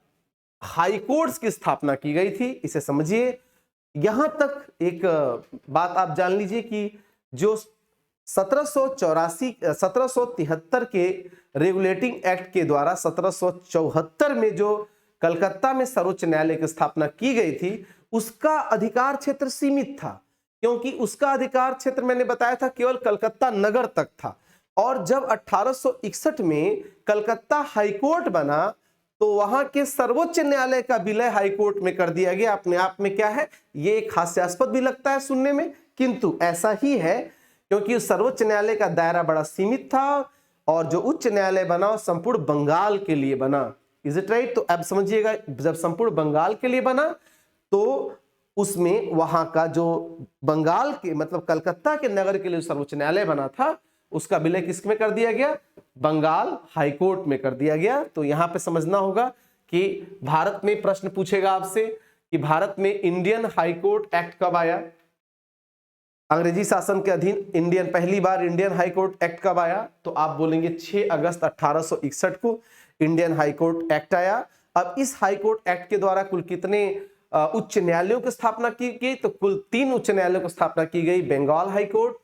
हाईकोर्ट्स की स्थापना की गई थी। इसे समझिए। यहां तक एक बात आप जान लीजिए कि जो 1773 के रेगुलेटिंग एक्ट के द्वारा 1774 में जो कलकत्ता में सर्वोच्च न्यायालय की स्थापना की गई थी उसका अधिकार क्षेत्र सीमित था, क्योंकि उसका अधिकार क्षेत्र मैंने बताया था केवल कलकत्ता नगर तक था। और जब 1861 में कलकत्ता हाईकोर्ट बना तो वहां के सर्वोच्च न्यायालय का विलय हाईकोर्ट में कर दिया गया। अपने आप में क्या है, ये एक हास्यास्पद भी लगता है सुनने में, किंतु ऐसा ही है, क्योंकि सर्वोच्च न्यायालय का दायरा बड़ा सीमित था और जो उच्च न्यायालय बना संपूर्ण बंगाल के लिए बना। Is it right? तो अब समझिएगा, जब संपूर्ण बंगाल के लिए बना तो उसमें वहां का जो बंगाल के मतलब कलकत्ता के नगर के लिए सर्वोच्च न्यायालय बना था उसका विलय किस में कर दिया गया, बंगाल हाईकोर्ट में कर दिया गया। तो यहां पे समझना होगा कि भारत में प्रश्न पूछेगा आपसे कि भारत में इंडियन हाईकोर्ट एक्ट कब आया, अंग्रेजी शासन के अधीन इंडियन पहली बार इंडियन हाईकोर्ट एक्ट कब आया, तो आप बोलेंगे 6 अगस्त 1861 को इंडियन हाईकोर्ट एक्ट आया। अब इस हाईकोर्ट एक्ट के द्वारा कुल कितने उच्च न्यायालयों की स्थापना की गई, तो कुल 3 उच्च न्यायालयों की स्थापना की गई, बंगाल हाईकोर्ट,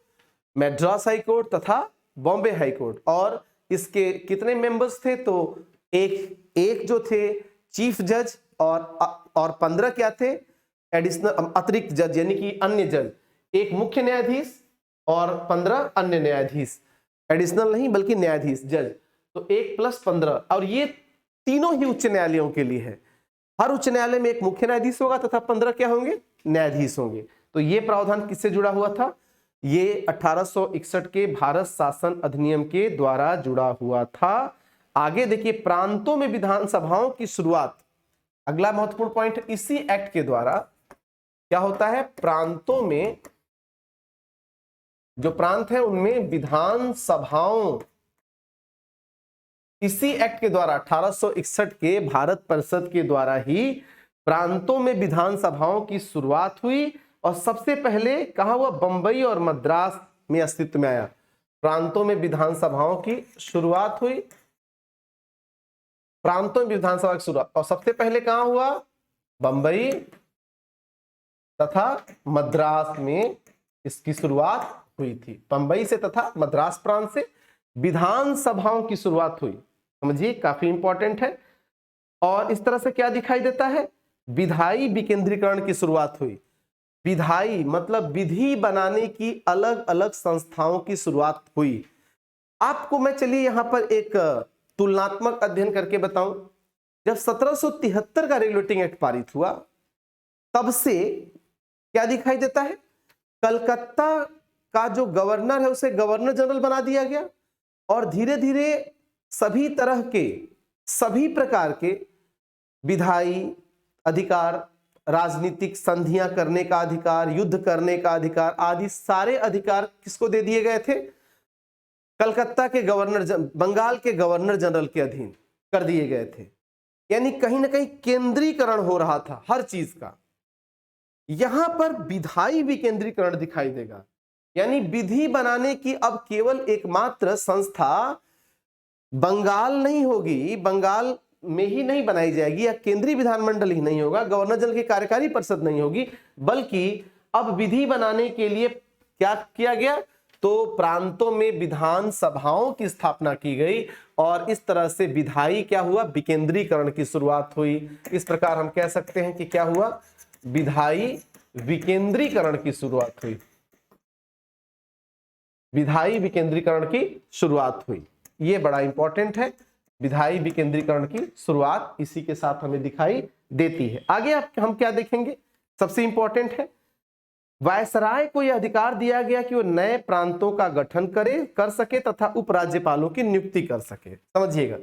मद्रास हाईकोर्ट तथा बॉम्बे हाईकोर्ट। और इसके कितने मेंबर्स थे, तो एक जो थे चीफ जज और 15 क्या थे, एडिशनल अतिरिक्त जज यानी कि अन्य जज, एक मुख्य न्यायाधीश और 15 अन्य न्यायाधीश, एडिशनल नहीं बल्कि न्यायाधीश जज, तो 1 + 15। और ये तीनों ही उच्च न्यायालयों के लिए है। हर उच्च न्यायालय में एक मुख्य न्यायाधीश होगा तथा 15 क्या होंगे, न्यायाधीश होंगे। तो ये प्रावधान किससे जुड़ा हुआ था, ये 1861 के भारत शासन अधिनियम के द्वारा जुड़ा हुआ था। आगे देखिए, प्रांतों में विधानसभाओं की शुरुआत, अगला महत्वपूर्ण पॉइंट, इसी एक्ट के द्वारा क्या होता है, प्रांतों में जो प्रांत है उनमें विधानसभाओं, इसी एक्ट के द्वारा 1861 के भारत परिषद के द्वारा ही प्रांतों में विधानसभाओं की शुरुआत हुई और सबसे पहले कहा हुआ, बंबई और मद्रास में अस्तित्व में आया। प्रांतों में विधानसभाओं की शुरुआत हुई, प्रांतों में विधानसभा की शुरुआत, और सबसे पहले कहां हुआ, बंबई तथा मद्रास में इसकी शुरुआत हुई थी। बंबई से तथा मद्रास प्रांत से विधानसभाओं की शुरुआत हुई। समझिए, काफी इंपॉर्टेंट है। और इस तरह से क्या दिखाई देता है, विधायी विकेंद्रीकरण की शुरुआत हुई। विधायी मतलब विधि बनाने की अलग अलग संस्थाओं की शुरुआत हुई। आपको मैं चलिए यहां पर एक तुलनात्मक अध्ययन करके बताऊं। जब 1773 का रेगुलेटिंग एक्ट पारित हुआ तब से क्या दिखाई देता है, कलकत्ता का जो गवर्नर है उसे गवर्नर जनरल बना दिया गया और धीरे धीरे सभी तरह के सभी प्रकार के विधायी अधिकार, राजनीतिक संधियां करने का अधिकार, युद्ध करने का अधिकार आदि सारे अधिकार किसको दे दिए गए थे, कलकत्ता के गवर्नर, बंगाल के गवर्नर जनरल के अधीन कर दिए गए थे। यानी कहीं ना कहीं केंद्रीकरण हो रहा था हर चीज का। यहां पर विधायी विकेंद्रीकरण दिखाई देगा, यानी विधि बनाने की अब केवल एकमात्र संस्था बंगाल नहीं होगी, बंगाल में ही नहीं बनाई जाएगी, या केंद्रीय विधानमंडल ही नहीं होगा, गवर्नर जनरल की कार्यकारी परिषद नहीं होगी, बल्कि अब विधि बनाने के लिए क्या किया गया, तो प्रांतों में विधानसभाओं की स्थापना की गई और इस तरह से विधायी क्या हुआ, विकेंद्रीकरण की शुरुआत हुई। इस प्रकार हम कह सकते हैं कि क्या हुआ, विधायी विकेंद्रीकरण की शुरुआत हुई, विधायी विकेंद्रीकरण की शुरुआत हुई। ये बड़ा इंपॉर्टेंट है, विधायी विकेंद्रीकरण की शुरुआत इसी के साथ हमें दिखाई देती है। आगे हम क्या देखेंगे, सबसे इंपॉर्टेंट है, वायसराय को यह अधिकार दिया गया कि वो नए प्रांतों का गठन कर सके तथा उपराज्यपालों की नियुक्ति कर सके। समझिएगा,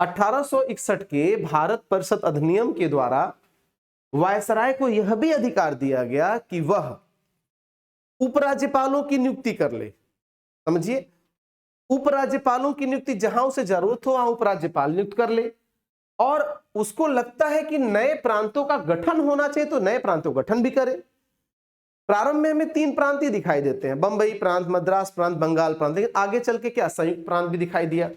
1861 के भारत परिषद अधिनियम के द्वारा वायसराय को यह भी अधिकार दिया गया कि वह उपराज्यपालों की नियुक्ति कर ले। समझिए, उपराज्यपालों की नियुक्ति जहां उसे जरूरत हो वहां उपराज्यपाल नियुक्त कर ले, और उसको लगता है कि नए प्रांतों का गठन होना चाहिए तो नए प्रांतों का गठन भी करे। प्रारंभ में हमें 3 प्रांत ही दिखाई देते हैं, बंबई प्रांत, मद्रास प्रांत, बंगाल प्रांत, लेकिन आगे चल के क्या संयुक्त प्रांत भी दिखाई दिया,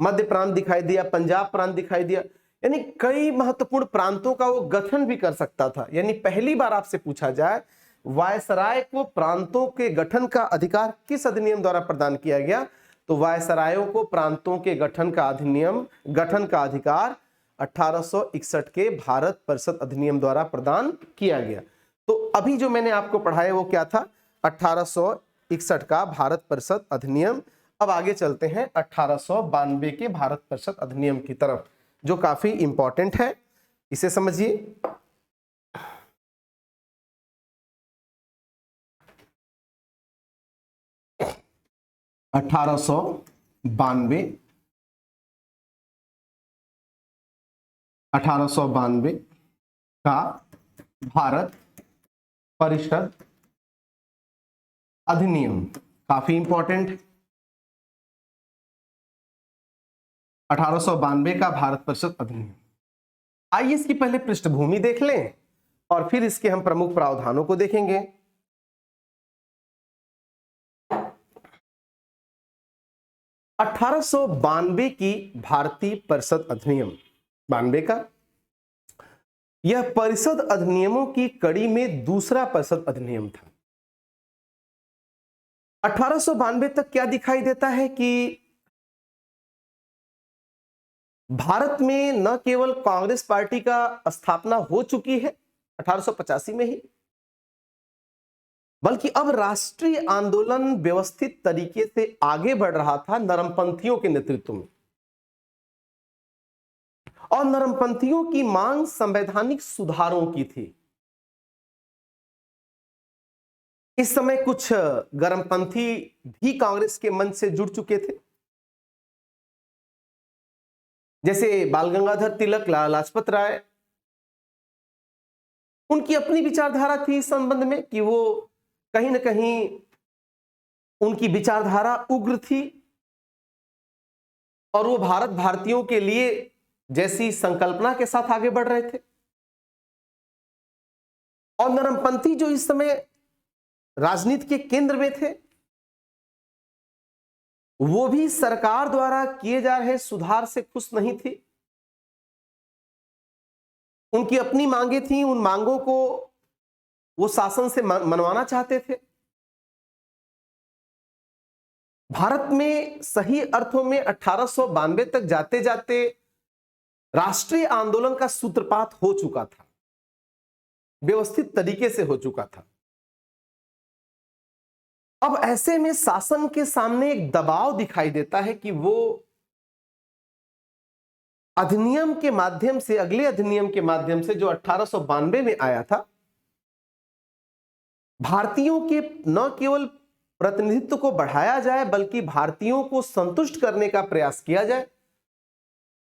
मध्य प्रांत दिखाई दिया, पंजाब प्रांत दिखाई दिया, यानी कई महत्वपूर्ण प्रांतों का वो गठन भी कर सकता था। यानी पहली बार आपसे पूछा जाए वायसराय को प्रांतों के गठन का अधिकार किस अधिनियम द्वारा प्रदान किया गया, तो वायसरायों को प्रांतों के गठन का अधिकार 1861 के भारत परिषद अधिनियम द्वारा प्रदान किया गया। तो अभी जो मैंने आपको पढ़ाया वो क्या था, 1861 का भारत परिषद अधिनियम। अब आगे चलते हैं 1892 के भारत परिषद अधिनियम की तरफ, जो काफी इंपॉर्टेंट है, इसे समझिए। अठारह सौ बानवे का भारत परिषद अधिनियम काफी इंपॉर्टेंट। 1892 का भारत परिषद अधिनियम। आइए इसकी पहले पृष्ठभूमि देख लें और फिर इसके हम प्रमुख प्रावधानों को देखेंगे। 1892 की भारतीय परिषद अधिनियम 92 का, यह परिषद अधिनियमों की कड़ी में दूसरा परिषद अधिनियम था। 1892 तक क्या दिखाई देता है कि भारत में न केवल कांग्रेस पार्टी का स्थापना हो चुकी है 1885 में ही, बल्कि अब राष्ट्रीय आंदोलन व्यवस्थित तरीके से आगे बढ़ रहा था नरमपंथियों के नेतृत्व में, और नरमपंथियों की मांग संवैधानिक सुधारों की थी। इस समय कुछ गर्मपंथी भी कांग्रेस के मंच से जुड़ चुके थे, जैसे बाल गंगाधर तिलक, लाला लाजपत राय। उनकी अपनी विचारधारा थी इस संबंध में कि वो कहीं ना कहीं उनकी विचारधारा उग्र थी और वो भारत भारतीयों के लिए जैसी संकल्पना के साथ आगे बढ़ रहे थे। और नरमपंथी जो इस समय राजनीति के केंद्र में थे, वो भी सरकार द्वारा किए जा रहे सुधार से खुश नहीं थे। उनकी अपनी मांगे थी, उन मांगों को वो शासन से मनवाना चाहते थे। भारत में सही अर्थों में 1892 तक जाते जाते राष्ट्रीय आंदोलन का सूत्रपात हो चुका था, व्यवस्थित तरीके से हो चुका था। अब ऐसे में शासन के सामने एक दबाव दिखाई देता है कि वो अधिनियम के माध्यम से, अगले अधिनियम के माध्यम से जो 1892 में आया था, भारतीयों के न केवल प्रतिनिधित्व को बढ़ाया जाए बल्कि भारतीयों को संतुष्ट करने का प्रयास किया जाए,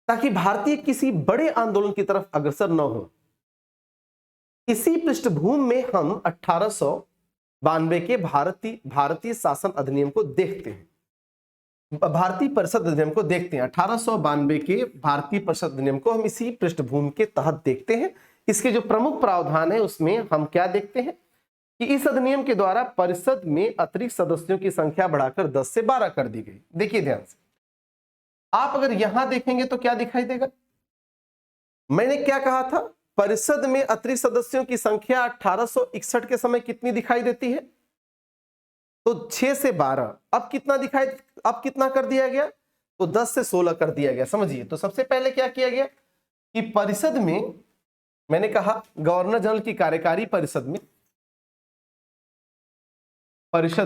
ताकि भारतीय किसी बड़े आंदोलन की तरफ अग्रसर न हो। इसी पृष्ठभूमि में हम 1892 के भारतीय शासन अधिनियम को देखते हैं, भारतीय परिषद अधिनियम को देखते हैं। 1892 के भारतीय परिषद अधिनियम को हम इसी पृष्ठभूमि के तहत देखते हैं। इसके जो प्रमुख प्रावधान है उसमें हम क्या देखते हैं कि इस अधिनियम के द्वारा परिषद में अतिरिक्त सदस्यों की संख्या बढ़ाकर 10 से 12 कर दी गई। देखिए ध्यान से, आप अगर यहां देखेंगे तो क्या दिखाई देगा, मैंने क्या कहा था, परिषद में अतिरिक्त सदस्यों की संख्या 1861 के समय कितनी दिखाई देती है, तो 6 से 12। अब कितना कर दिया गया, तो 10 से 16 कर दिया गया। समझिए, तो सबसे पहले क्या किया गया कि परिषद में, मैंने कहा गवर्नर जनरल की कार्यकारी परिषद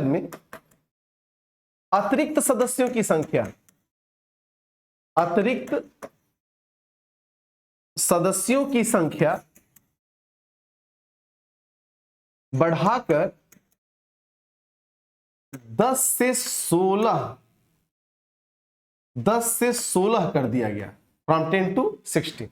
में अतिरिक्त सदस्यों की संख्या, अतिरिक्त सदस्यों की संख्या बढ़ाकर 10 से 16 10 से 16 कर दिया गया, फ्रॉम 10 to 16।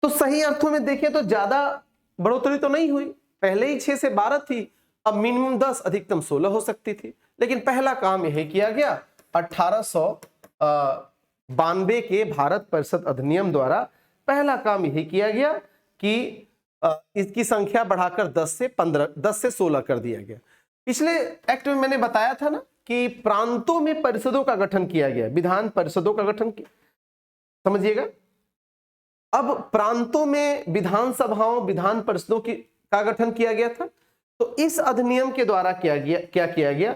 तो सही अर्थों में देखें तो ज्यादा बढ़ोतरी तो नहीं हुई, पहले ही 6 से 12 थी, अब मिनिमम 10 अधिकतम 16 हो सकती थी। लेकिन पहला काम यही किया गया 1892 के भारत परिषद अधिनियम द्वारा पहला काम यही किया गया कि इसकी संख्या बढ़ाकर 10 से 16 कर दिया गया। पिछले एक्ट में मैंने बताया था ना कि प्रांतों में परिषदों का गठन किया गया, विधान परिषदों का गठन किया, समझिएगा। अब प्रांतों में विधानसभाओं, विधान परिषदों का गठन किया गया था। तो इस अधिनियम के द्वारा क्या किया गया,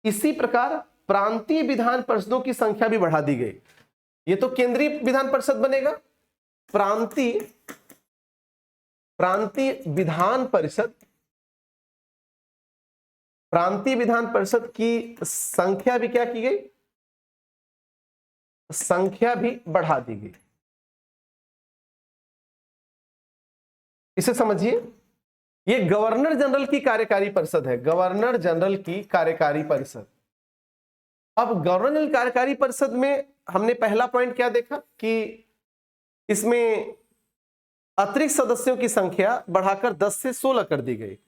इसी प्रकार प्रांतीय विधान परिषदों की संख्या भी बढ़ा दी गई। ये तो केंद्रीय विधान परिषद बनेगा, प्रांतीय विधान परिषद की संख्या भी क्या की गई, संख्या भी बढ़ा दी गई। इसे समझिए, ये गवर्नर जनरल की कार्यकारी परिषद है, गवर्नर जनरल की कार्यकारी परिषद। अब गवर्नर जनरल कार्यकारी परिषद में हमने पहला पॉइंट क्या देखा कि इसमें अतिरिक्त सदस्यों की संख्या बढ़ाकर 10 से 16 कर दी गई,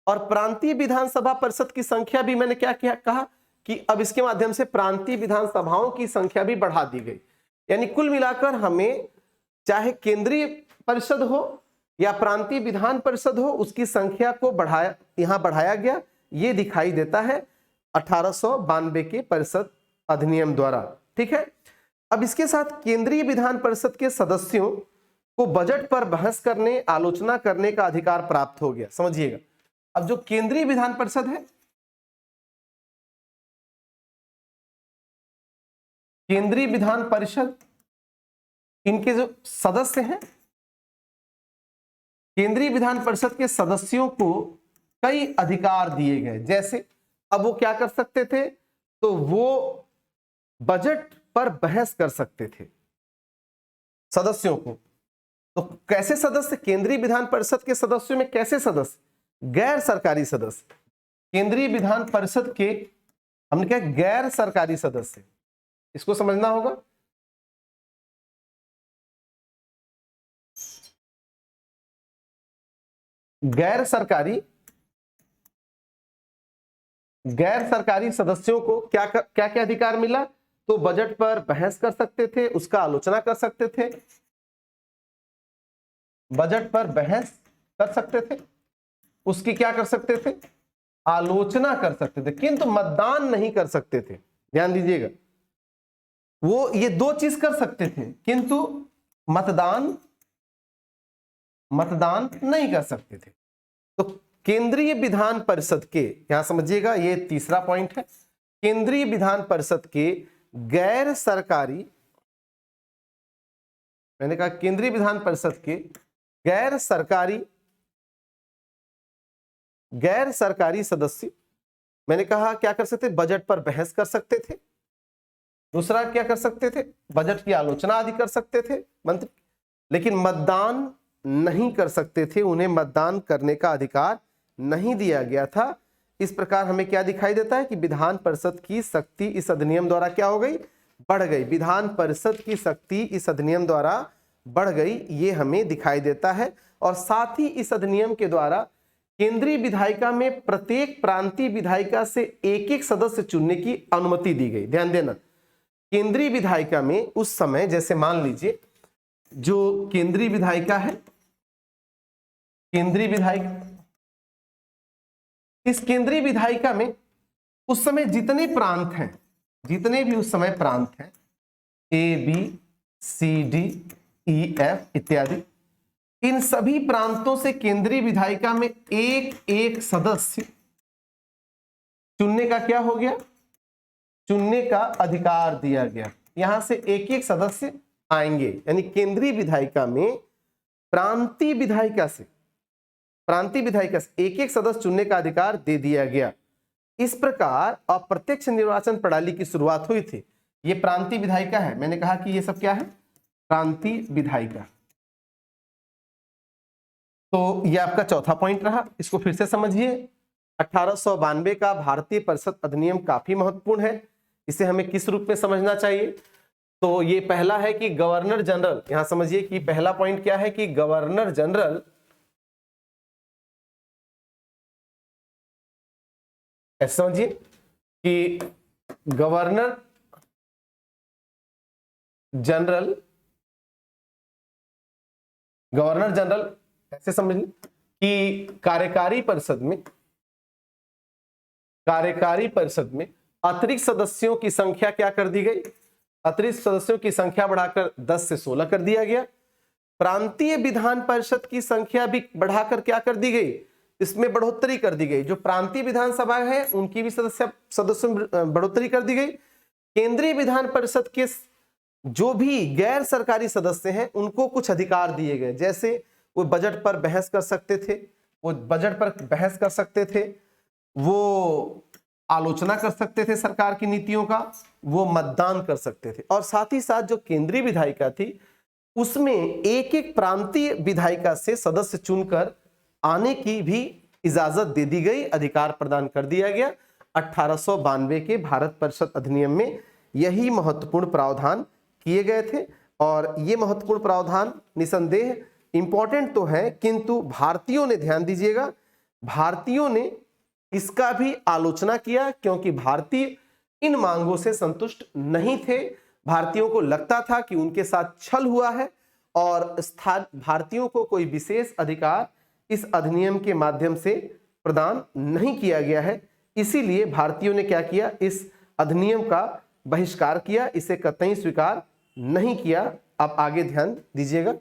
और प्रांतीय विधानसभा परिषद की संख्या भी मैंने क्या कहा कि अब इसके माध्यम से प्रांतीय विधानसभाओं की संख्या भी बढ़ा दी गई। यानी कुल मिलाकर हमें चाहे केंद्रीय परिषद हो या प्रांतीय विधान परिषद हो, उसकी संख्या को बढ़ाया गया, ये दिखाई देता है 1892 के परिषद अधिनियम द्वारा। ठीक है। अब इसके साथ केंद्रीय विधान परिषद के सदस्यों को बजट पर बहस करने, आलोचना करने का अधिकार प्राप्त हो गया। समझिएगा, अब जो केंद्रीय विधान परिषद है, केंद्रीय विधान परिषद, इनके जो सदस्य हैं, केंद्रीय विधान परिषद के सदस्यों को कई अधिकार दिए गए। जैसे अब वो क्या कर सकते थे, तो वो बजट पर बहस कर सकते थे सदस्यों को। तो कैसे सदस्य, केंद्रीय विधान परिषद के सदस्यों में कैसे सदस्य, गैर सरकारी सदस्य। केंद्रीय विधान परिषद के हमने क्या, गैर सरकारी सदस्य, इसको समझना होगा। गैर सरकारी सदस्यों को क्या क्या अधिकार मिला, तो बजट पर बहस कर सकते थे, उसका आलोचना कर सकते थे, बजट पर बहस कर सकते थे, उसकी क्या कर सकते थे, आलोचना कर सकते थे, किंतु मतदान नहीं कर सकते थे। ध्यान दीजिएगा, वो ये दो चीज कर सकते थे, किंतु मतदान नहीं कर सकते थे। तो केंद्रीय विधान परिषद के, यहां समझिएगा, ये तीसरा पॉइंट है, केंद्रीय विधान परिषद के गैर सरकारी, मैंने कहा केंद्रीय विधान परिषद के गैर सरकारी सदस्य, मैंने कहा क्या कर सकते, बजट पर बहस कर सकते थे। दूसरा क्या कर सकते थे, बजट की आलोचना आदि कर सकते थे मंत्री, लेकिन मतदान नहीं कर सकते थे, उन्हें मतदान करने का अधिकार नहीं दिया गया था। इस प्रकार हमें क्या दिखाई देता है कि विधान परिषद की शक्ति इस अधिनियम द्वारा क्या हो गई, बढ़ गई। विधान परिषद की शक्ति इस अधिनियम द्वारा बढ़ गई, ये हमें दिखाई देता है। और साथ ही इस अधिनियम के द्वारा केंद्रीय विधायिका में प्रत्येक प्रांतीय विधायिका से एक एक सदस्य चुनने की अनुमति दी गई। ध्यान देना, केंद्रीय विधायिका में उस समय, जैसे मान लीजिए जो केंद्रीय विधायिका है, केंद्रीय विधायिका, इस केंद्रीय विधायिका में उस समय जितने प्रांत हैं, जितने भी उस समय प्रांत हैं, A, B, C, D, E, F इत्यादि, इन सभी प्रांतों से केंद्रीय विधायिका में एक एक सदस्य चुनने का क्या हो गया, चुनने का अधिकार दिया गया। यहां से एक एक सदस्य आएंगे, यानी केंद्रीय विधायिका में प्रांतीय विधायिका से एक एक सदस्य चुनने का अधिकार दे दिया गया। इस प्रकार अप्रत्यक्ष निर्वाचन प्रणाली की शुरुआत हुई थी। ये प्रांतीय विधायिका है, मैंने कहा कि ये सब क्या है, प्रांतीय विधायिका। तो ये आपका चौथा पॉइंट रहा, इसको फिर से समझिए। 1892 का भारतीय परिषद अधिनियम काफी महत्वपूर्ण है। इसे हमें किस रूप में समझना चाहिए, तो ये पहला है कि गवर्नर जनरल, यहां समझिए कि पहला पॉइंट क्या है कि गवर्नर जनरल ऐसे समझिए कि गवर्नर जनरल, गवर्नर जनरल ऐसे समझिए कि कार्यकारी परिषद में अतिरिक्त सदस्यों की संख्या क्या कर दी गई, अतिरिक्त सदस्यों की संख्या बढ़ाकर 10 से 16 कर दिया गया। प्रांतीय विधान परिषद की संख्या भी बढ़ाकर क्या कर दी गई, इसमें बढ़ोतरी कर दी गई। जो प्रांतीय विधानसभा है उनकी भी सदस्यों में बढ़ोतरी कर दी गई। केंद्रीय विधान परिषद के जो भी गैर सरकारी सदस्य हैं उनको कुछ अधिकार दिए गए, जैसे वो बजट पर बहस कर सकते थे, वो आलोचना कर सकते थे सरकार की नीतियों का, वो मतदान कर सकते थे। और साथ ही साथ जो केंद्रीय विधायिका थी उसमें एक एक प्रांतीय विधायिका से सदस्य चुनकर आने की भी इजाजत दे दी गई, अधिकार प्रदान कर दिया गया। 1892 के भारत परिषद अधिनियम में यही महत्वपूर्ण प्रावधान किए गए थे। और ये महत्वपूर्ण प्रावधान निसंदेह इंपॉर्टेंट तो है, किंतु भारतीयों ने, ध्यान दीजिएगा, भारतीयों ने इसका भी आलोचना किया, क्योंकि भारतीय इन मांगों से संतुष्ट नहीं थे। भारतीयों को लगता था कि उनके साथ छल हुआ है और भारतीयों को कोई विशेष अधिकार इस अधिनियम के माध्यम से प्रदान नहीं किया गया है। इसीलिए भारतीयों ने क्या किया, इस अधिनियम का बहिष्कार किया, इसे कतई स्वीकार नहीं किया। अब आगे ध्यान दीजिएगा,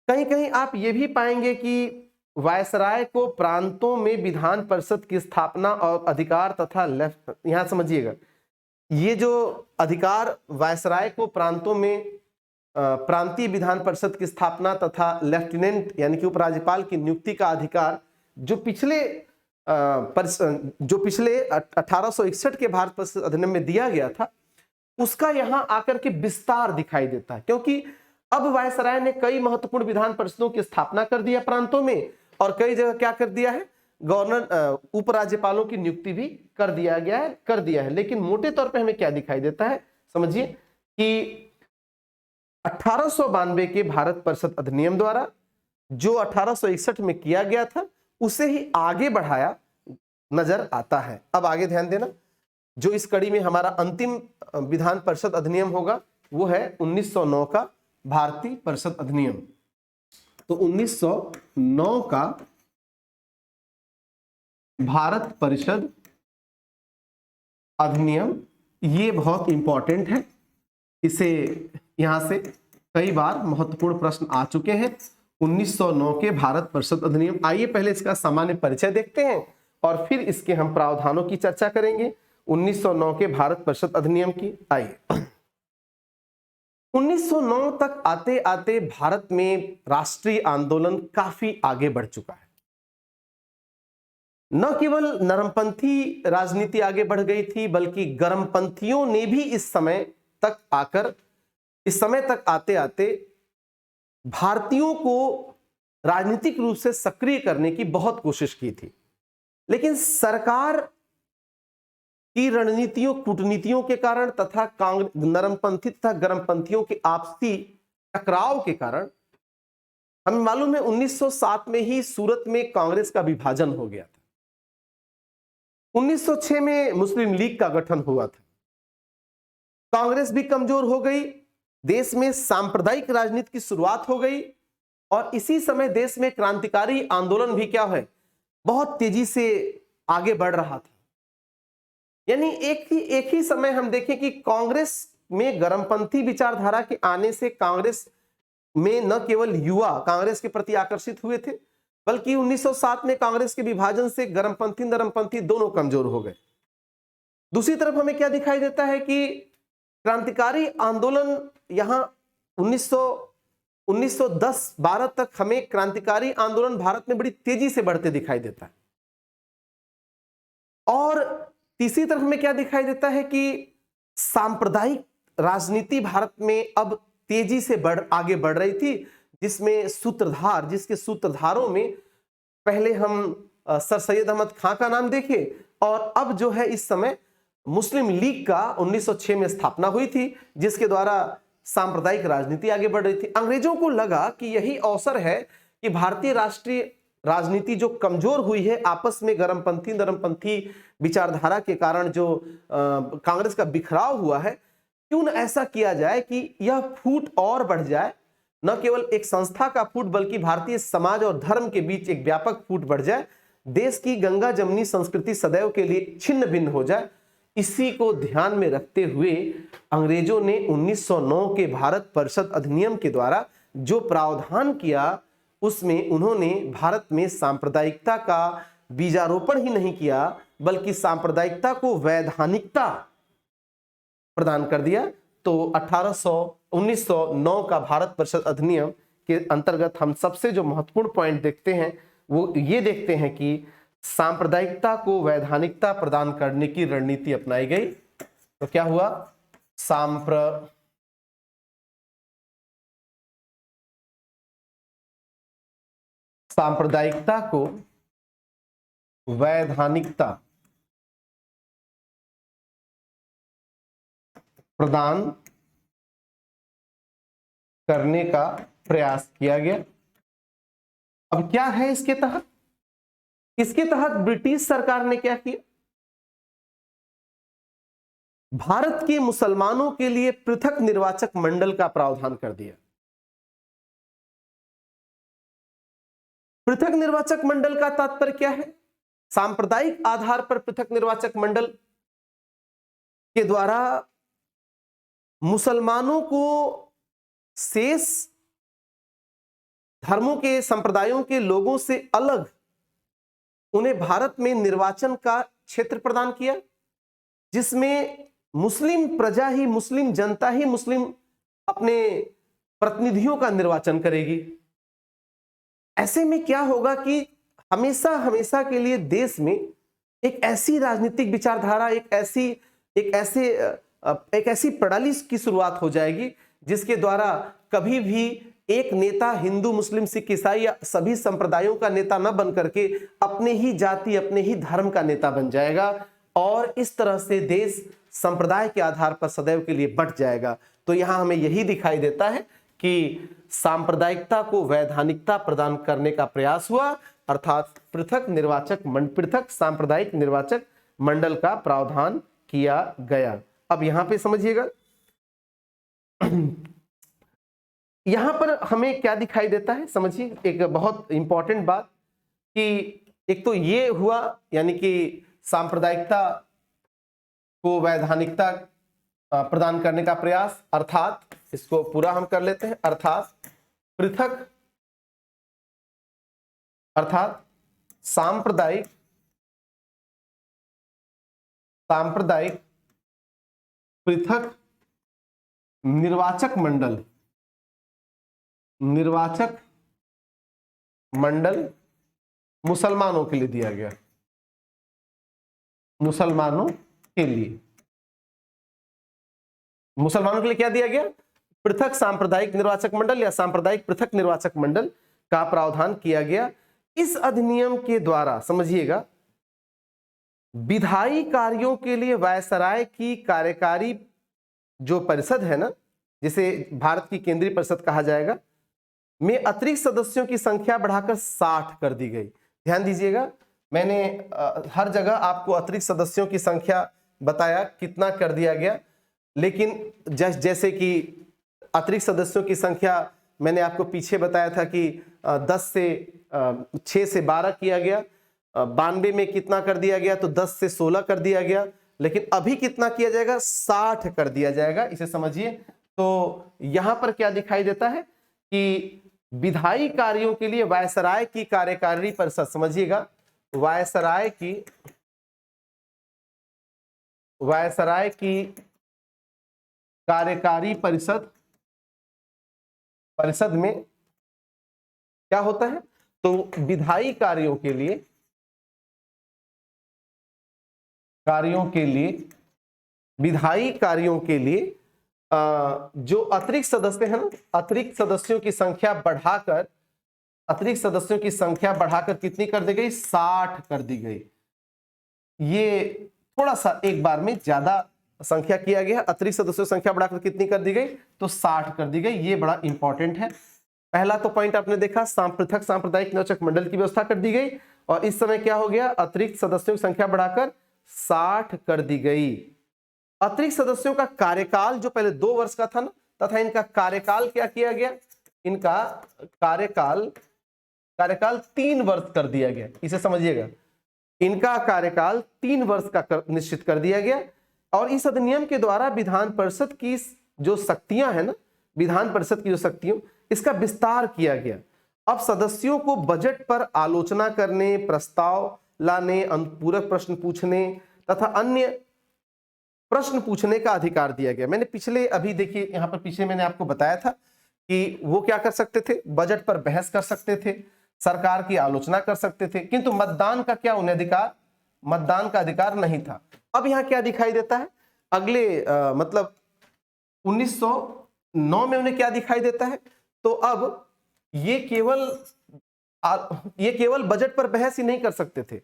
कहीं कहीं आप ये भी पाएंगे कि वायसराय को प्रांतों में विधान परिषद की स्थापना और अधिकार तथा यहां समझिएगा, ये जो अधिकार वायसराय को प्रांतों में प्रांतीय विधान परिषद की स्थापना तथा लेफ्टिनेंट यानी कि उपराज्यपाल की नियुक्ति का अधिकार जो पिछले 1861 के भारत परिषद अधिनियम में दिया गया था, उसका यहां आकर के विस्तार दिखाई देता है। क्योंकि अब वायसराय ने कई महत्वपूर्ण विधान परिषदों की स्थापना कर दिया प्रांतों में, और कई जगह क्या कर दिया है, गवर्नर उपराज्यपालों की नियुक्ति भी कर दिया है। लेकिन मोटे तौर पे हमें क्या दिखाई देता है, समझिए कि 1892 के भारत परिषद अधिनियम द्वारा जो 1861 में किया गया था उसे ही आगे बढ़ाया नजर आता है। अब आगे ध्यान देना, जो इस कड़ी में हमारा अंतिम विधान परिषद अधिनियम होगा वो है 1909 का भारतीय परिषद अधिनियम। तो 1909 का भारत परिषद अधिनियम ये बहुत इंपॉर्टेंट है, इसे यहां से कई बार महत्वपूर्ण प्रश्न आ चुके हैं। 1909 के भारत परिषद अधिनियम, आइए पहले इसका सामान्य परिचय देखते हैं और फिर इसके हम प्रावधानों की चर्चा करेंगे। 1909 के भारत परिषद अधिनियम की, आइए 1909 तक आते आते भारत में राष्ट्रीय आंदोलन काफी आगे बढ़ चुका है। न केवल नरमपंथी राजनीति आगे बढ़ गई थी, बल्कि गर्मपंथियों ने भी इस समय तक आते आते भारतीयों को राजनीतिक रूप से सक्रिय करने की बहुत कोशिश की थी। लेकिन सरकार की रणनीतियों, कूटनीतियों के कारण तथा नरमपंथी तथा गर्मपंथियों के आपसी टकराव के कारण, हमें मालूम है 1907 में ही सूरत में कांग्रेस का विभाजन हो गया था। 1906 में मुस्लिम लीग का गठन हुआ था। कांग्रेस भी कमजोर हो गई, देश में सांप्रदायिक राजनीति की शुरुआत हो गई, और इसी समय देश में क्रांतिकारी आंदोलन भी क्या है, बहुत तेजी से आगे बढ़ रहा था। यानी एक ही समय हम देखें कि कांग्रेस में गर्मपंथी विचारधारा के आने से कांग्रेस में न केवल युवा कांग्रेस के प्रति आकर्षित हुए थे, बल्कि 1907 में कांग्रेस के विभाजन से गर्मपंथी नरमपंथी दोनों कमजोर हो गए। दूसरी तरफ हमें क्या दिखाई देता है कि क्रांतिकारी आंदोलन यहां 1910-12 तक हमें क्रांतिकारी आंदोलन भारत में बड़ी तेजी से बढ़ते दिखाई देता है। और तीसरी तरफ हमें क्या दिखाई देता है कि सांप्रदायिक राजनीति भारत में अब तेजी से आगे बढ़ रही थी, जिसके सूत्रधारों में पहले हम सर सैयद अहमद खां का नाम देखें, और अब जो है इस समय मुस्लिम लीग का 1906 में स्थापना हुई थी, जिसके द्वारा सांप्रदायिक राजनीति आगे बढ़ रही थी। अंग्रेजों को लगा कि यही अवसर है कि भारतीय राष्ट्रीय राजनीति जो कमजोर हुई है, आपस में गर्मपंथी नरमपंथी विचारधारा के कारण जो कांग्रेस का बिखराव हुआ है, क्यों न ऐसा किया जाए कि यह फूट और बढ़ जाए, न केवल एक संस्था का फूट बल्कि भारतीय समाज और धर्म के बीच एक व्यापक फूट बढ़ जाए, देश की गंगा जमनी संस्कृति सदैव के लिए छिन्न भिन्न हो जाए। इसी को ध्यान में रखते हुए अंग्रेजों ने 1909 के भारत परिषद अधिनियम के द्वारा जो प्रावधान किया, उसमें उन्होंने भारत में सांप्रदायिकता का बीजारोपण ही नहीं किया, बल्कि सांप्रदायिकता को वैधानिकता प्रदान कर दिया। तो 1909 का भारत परिषद अधिनियम के अंतर्गत हम सबसे जो महत्वपूर्ण पॉइंट देखते हैं वो ये देखते हैं कि सांप्रदायिकता को वैधानिकता प्रदान करने की रणनीति अपनाई गई। तो क्या हुआ? सांप्रदायिकता को वैधानिकता प्रदान करने का प्रयास किया गया। अब क्या है इसके तहत? इसके तहत ब्रिटिश सरकार ने क्या किया? भारत के मुसलमानों के लिए पृथक निर्वाचक मंडल का प्रावधान कर दिया। पृथक निर्वाचक मंडल का तात्पर्य क्या है? सांप्रदायिक आधार पर पृथक निर्वाचक मंडल के द्वारा मुसलमानों को शेष धर्मों के संप्रदायों के लोगों से अलग उन्हें भारत में निर्वाचन का क्षेत्र प्रदान किया, जिसमें मुस्लिम प्रजा ही, मुस्लिम जनता ही मुस्लिम अपने प्रतिनिधियों का निर्वाचन करेगी। ऐसे में क्या होगा कि हमेशा हमेशा के लिए देश में एक ऐसी राजनीतिक विचारधारा, एक ऐसी प्रणाली की शुरुआत हो जाएगी जिसके द्वारा कभी भी एक नेता हिंदू मुस्लिम सिख ईसाई या सभी संप्रदायों का नेता न बन करके अपने ही जाति, अपने ही धर्म का नेता बन जाएगा, और इस तरह से देश संप्रदाय के आधार पर सदैव के लिए बंट जाएगा। तो यहां हमें यही दिखाई देता है कि सांप्रदायिकता को वैधानिकता प्रदान करने का प्रयास हुआ, अर्थात पृथक सांप्रदायिक निर्वाचक मंडल का प्रावधान किया गया। अब यहां पे समझिएगा, यहां पर हमें क्या दिखाई देता है, समझिए एक बहुत इंपॉर्टेंट बात कि एक तो ये हुआ, यानी कि सांप्रदायिकता को वैधानिकता प्रदान करने का प्रयास, अर्थात इसको पूरा हम कर लेते हैं, अर्थात सांप्रदायिक पृथक निर्वाचक मंडल मुसलमानों के लिए दिया गया। मुसलमानों के लिए क्या दिया गया? पृथक सांप्रदायिक निर्वाचक मंडल या सांप्रदायिक पृथक निर्वाचक मंडल का प्रावधान किया गया। इस अधिनियम के द्वारा समझिएगा, विधायी कार्यों के लिए वायसराय की कार्यकारी जो परिषद है ना, जिसे भारत की केंद्रीय परिषद कहा जाएगा, में अतिरिक्त सदस्यों की संख्या बढ़ाकर 60 कर दी गई। ध्यान दीजिएगा, मैंने हर जगह आपको अतिरिक्त सदस्यों की संख्या बताया कितना कर दिया गया, लेकिन जैसे कि अतिरिक्त सदस्यों की संख्या मैंने आपको पीछे बताया था कि 6 से 12 किया गया, 92 में कितना कर दिया गया, तो 10 से 16 कर दिया गया, लेकिन अभी कितना किया जाएगा? 60 कर दिया जाएगा। इसे समझिए। तो यहां पर क्या दिखाई देता है कि विधायी कार्यों के लिए वायसराय की कार्यकारी परिषद, समझिएगा, वायसराय की कार्यकारी परिषद में क्या होता है? तो विधायी कार्यों के लिए जो अतिरिक्त सदस्य हैं ना, अतिरिक्त सदस्यों की संख्या बढ़ाकर कितनी कर दी गई? 60 कर दी गई। ये थोड़ा सा एक बार में ज्यादा संख्या किया गया। अतिरिक्त सदस्यों की संख्या बढ़ाकर कितनी कर दी गई, तो 60 कर दी गई। ये बड़ा इंपॉर्टेंट है। पहला तो पॉइंट आपने देखा, पृथक सांप्रदायिक नियोजक मंडल की व्यवस्था कर दी गई और इस समय क्या हो गया, अतिरिक्त सदस्यों की संख्या बढ़ाकर 60 कर दी गई। अतिरिक्त सदस्यों का कार्यकाल जो पहले 2 वर्ष का था ना, तथा इनका कार्यकाल क्या किया गया, इनका कार्यकाल 3 वर्ष कर दिया गया। इसे समझिएगा, इनका कार्यकाल 3 वर्ष का निश्चित कर दिया गया। और इस अधिनियम के द्वारा विधान परिषद की जो शक्तियां है ना, विधान परिषद की जो शक्तियों, इसका विस्तार किया गया। अब सदस्यों को बजट पर आलोचना करने, प्रस्ताव लाने, अनुपूरक प्रश्न पूछने तथा अन्य प्रश्न पूछने का अधिकार दिया गया। मैंने पिछले अभी देखिए यहाँ पर पीछे मैंने आपको बताया था कि वो क्या कर सकते थे, बजट पर बहस कर सकते थे, सरकार की आलोचना कर सकते थे, किंतु मतदान का क्या उन्हें अधिकार, मतदान का अधिकार नहीं था। अब यहाँ क्या दिखाई देता है, अगले मतलब 1909 में उन्हें क्या दिखाई देता है, तो अब ये केवल बजट पर बहस ही नहीं कर सकते थे,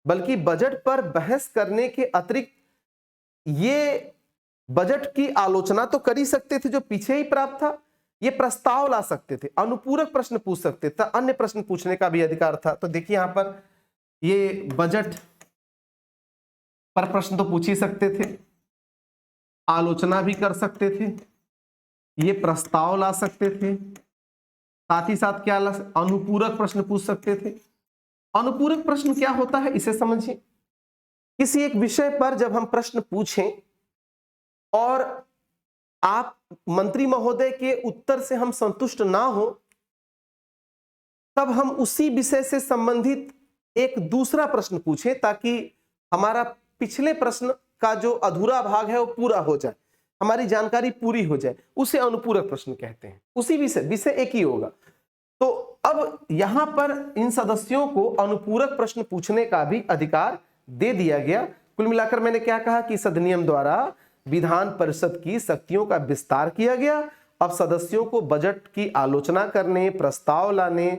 बल्कि बजट पर बहस करने के अतिरिक्त ये बजट की आलोचना तो कर ही सकते थे जो पीछे ही प्राप्त था, ये प्रस्ताव ला सकते थे, अनुपूरक प्रश्न पूछ सकते थे, अन्य प्रश्न पूछने का भी अधिकार था। तो देखिए यहां पर ये बजट पर प्रश्न तो पूछ ही सकते थे, आलोचना भी कर सकते थे, ये प्रस्ताव ला सकते थे, साथ ही साथ क्या अनुपूरक प्रश्न पूछ सकते थे। अनुपूरक प्रश्न क्या होता है इसे समझिए। किसी एक विषय पर जब हम प्रश्न पूछें और आप मंत्री महोदय के उत्तर से हम संतुष्ट ना हो, तब हम उसी विषय से संबंधित एक दूसरा प्रश्न पूछें ताकि हमारा पिछले प्रश्न का जो अधूरा भाग है वो पूरा हो जाए, हमारी जानकारी पूरी हो जाए, उसे अनुपूरक प्रश्न कहते हैं। उसी विषय एक ही होगा। तो अब यहां पर इन सदस्यों को अनुपूरक प्रश्न पूछने का भी अधिकार दे दिया गया। कुल मिलाकर मैंने क्या कहा कि इस अधिनियम द्वारा विधान परिषद की शक्तियों का विस्तार किया गया। अब सदस्यों को बजट की आलोचना करने, प्रस्ताव लाने,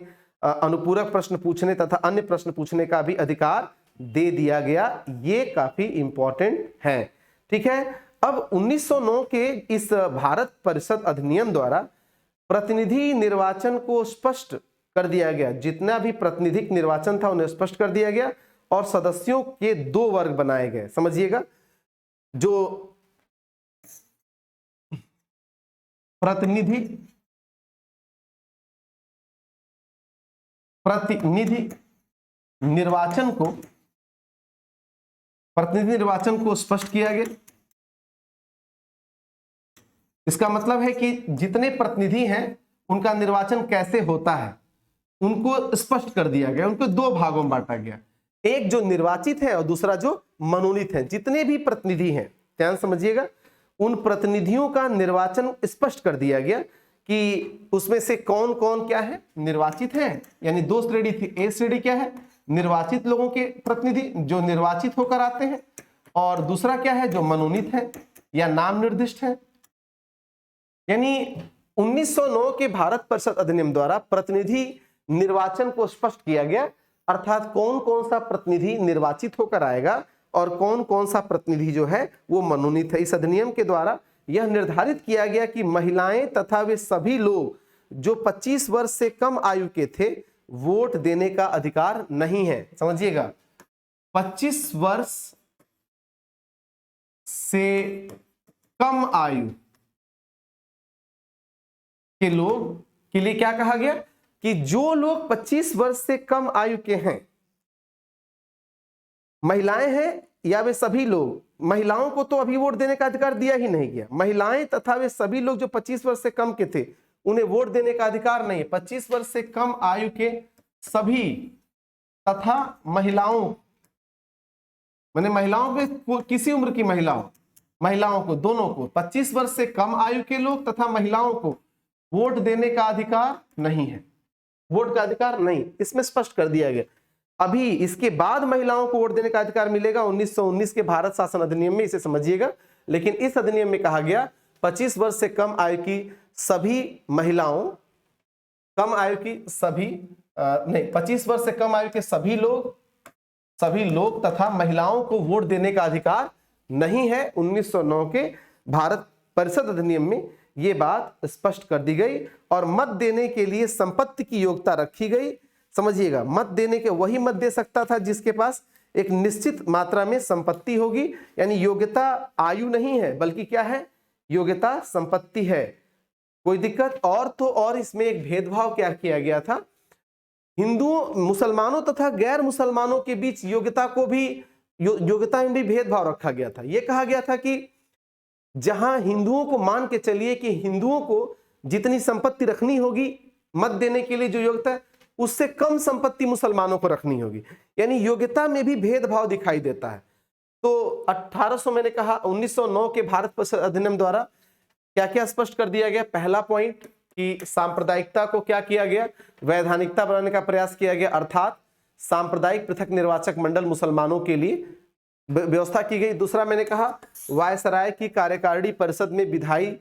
अनुपूरक प्रश्न पूछने तथा अन्य प्रश्न पूछने का भी अधिकार दे दिया गया। ये काफी इंपॉर्टेंट है, ठीक है। अब 1909 के इस भारत परिषद अधिनियम द्वारा प्रतिनिधि निर्वाचन को स्पष्ट कर दिया गया। जितना भी प्रतिनिधिक निर्वाचन था उन्हें स्पष्ट कर दिया गया और सदस्यों के 2 वर्ग बनाए गए। समझिएगा, जो प्रतिनिधि निर्वाचन को स्पष्ट किया गया। इसका मतलब है कि जितने प्रतिनिधि हैं उनका निर्वाचन कैसे होता है उनको स्पष्ट कर दिया गया। उनको 2 भागों में बांटा गया, एक जो निर्वाचित है और दूसरा जो मनोनीत है। जितने भी प्रतिनिधि हैं, ध्यान समझिएगा, उन प्रतिनिधियों का निर्वाचन स्पष्ट कर दिया गया कि उसमें से कौन कौन क्या है, निर्वाचित है। यानी 2 श्रेणी थी। ए श्रेणी क्या है, निर्वाचित लोगों के प्रतिनिधि जो निर्वाचित होकर आते हैं, और दूसरा क्या है, जो मनोनीत है या नाम निर्दिष्ट है। यानी 1909 के भारत परिषद अधिनियम द्वारा प्रतिनिधि निर्वाचन को स्पष्ट किया गया, अर्थात कौन कौन सा प्रतिनिधि निर्वाचित होकर आएगा और कौन कौन सा प्रतिनिधि जो है वो मनोनीत है। इस अधिनियम के द्वारा यह निर्धारित किया गया कि महिलाएं तथा वे सभी लोग जो 25 वर्ष से कम आयु के थे वोट देने का अधिकार नहीं है। समझिएगा, 25 वर्ष से कम आयु के लोग के लिए क्या कहा गया कि जो लोग 25 वर्ष से कम आयु के हैं, महिलाएं हैं या वे सभी लोग, महिलाओं को तो अभी वोट देने का अधिकार दिया ही नहीं गया। महिलाएं तथा वे सभी लोग जो 25 वर्ष से कम के थे उन्हें वोट देने का अधिकार नहीं है। 25 वर्ष से कम आयु के सभी तथा महिलाओं, मैंने महिलाओं के किसी उम्र की महिलाओं को दोनों को 25 वर्ष से कम आयु के लोग तथा महिलाओं को वोट देने का अधिकार नहीं है। वोट का अधिकार नहीं, इसमें स्पष्ट कर दिया गया। अभी इसके बाद महिलाओं को वोट देने का अधिकार मिलेगा 1919 के भारत शासन अधिनियम में, इसे समझिएगा। लेकिन इस अधिनियम में कहा गया 25 वर्ष से कम आयु की सभी महिलाओं, कम आयु की सभी नहीं, 25 वर्ष से कम आयु के सभी लोग सभी लोग तथा महिलाओं को वोट देने का अधिकार नहीं है। 1909 के भारत परिषद अधिनियम में ये बात स्पष्ट कर दी गई और मत देने के लिए संपत्ति की योग्यता रखी गई। समझिएगा, मत देने के वही मत दे सकता था जिसके पास एक निश्चित मात्रा में संपत्ति होगी, यानी योग्यता आयु नहीं है बल्कि क्या है, योग्यता संपत्ति है। कोई दिक्कत? और तो और इसमें एक भेदभाव क्या किया गया था, हिंदुओं, मुसलमानों तथा गैर मुसलमानों के बीच योग्यता को भी, योग्यता में भी भेदभाव रखा गया था। यह कहा गया था कि जहां हिंदुओं को मान के चलिए कि हिंदुओं को जितनी संपत्ति रखनी होगी मत देने के लिए जो योग्यता है, उससे कम संपत्ति मुसलमानों को रखनी होगी, यानी योग्यता में भी भेदभाव दिखाई देता है। तो 1800 मैंने कहा 1909 के भारत परिषद अधिनियम द्वारा क्या क्या स्पष्ट कर दिया गया। पहला पॉइंट कि सांप्रदायिकता को क्या किया गया, वैधानिकता बनाने का प्रयास किया गया, अर्थात सांप्रदायिक पृथक निर्वाचक मंडल मुसलमानों के लिए व्यवस्था की गई। दूसरा मैंने कहा वायसराय की कार्यकारिणी परिषद में विधायी,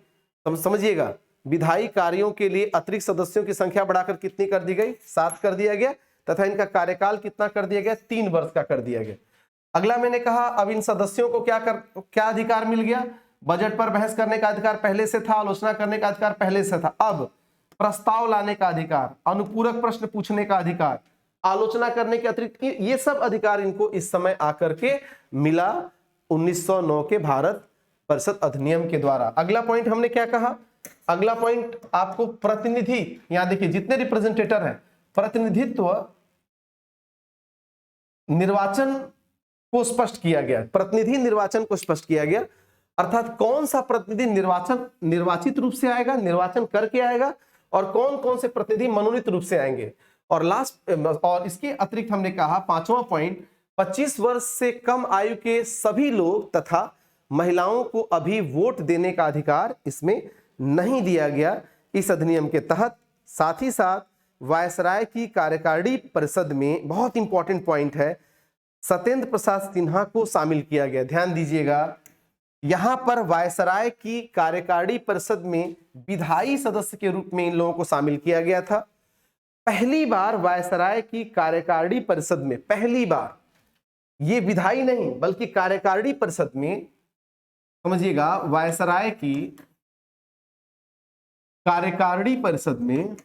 समझिएगा, विधायी कार्यों के लिए अतिरिक्त सदस्यों की संख्या बढ़ाकर कितनी कर दी गई, 7 कर दिया गया, तथा इनका कार्यकाल कितना कर दिया गया, 3 वर्ष का कर दिया गया। अगला मैंने कहा अब इन सदस्यों को क्या अधिकार मिल गया, बजट पर बहस करने का अधिकार पहले से था, आलोचना करने का अधिकार पहले से था, अब प्रस्ताव लाने का अधिकार, अनुपूरक प्रश्न पूछने का अधिकार, आलोचना करने के अतिरिक्त ये सब अधिकार इनको इस समय आकर के मिला 1909 के भारत परिषद अधिनियम के द्वारा। अगला पॉइंट हमने क्या कहा, अगला पॉइंट आपको प्रतिनिधि, यहां देखिए जितने रिप्रेजेंटेटर हैं, प्रतिनिधित्व निर्वाचन को स्पष्ट किया गया, प्रतिनिधि निर्वाचन को स्पष्ट किया गया, अर्थात कौन सा प्रतिनिधि निर्वाचित रूप से आएगा, निर्वाचन करके आएगा, और कौन कौन से प्रतिनिधि मनोनीत रूप से आएंगे। और लास्ट, और इसके अतिरिक्त हमने कहा 5वां पॉइंट, 25 वर्ष से कम आयु के सभी लोग तथा महिलाओं को अभी वोट देने का अधिकार इसमें नहीं दिया गया इस अधिनियम के तहत। साथ ही साथ वायसराय की कार्यकारिणी परिषद में बहुत इंपॉर्टेंट पॉइंट है, सत्येंद्र प्रसाद सिन्हा को शामिल किया गया। ध्यान दीजिएगा, यहां पर वायसराय की कार्यकारिणी परिषद में विधायी सदस्य के रूप में इन लोगों को शामिल किया गया था। पहली बार वायसराय की कार्यकारिणी परिषद में, पहली बार, ये विधायी नहीं बल्कि कार्यकारिणी परिषद में, समझिएगा, वायसराय की कार्यकारिणी परिषद में,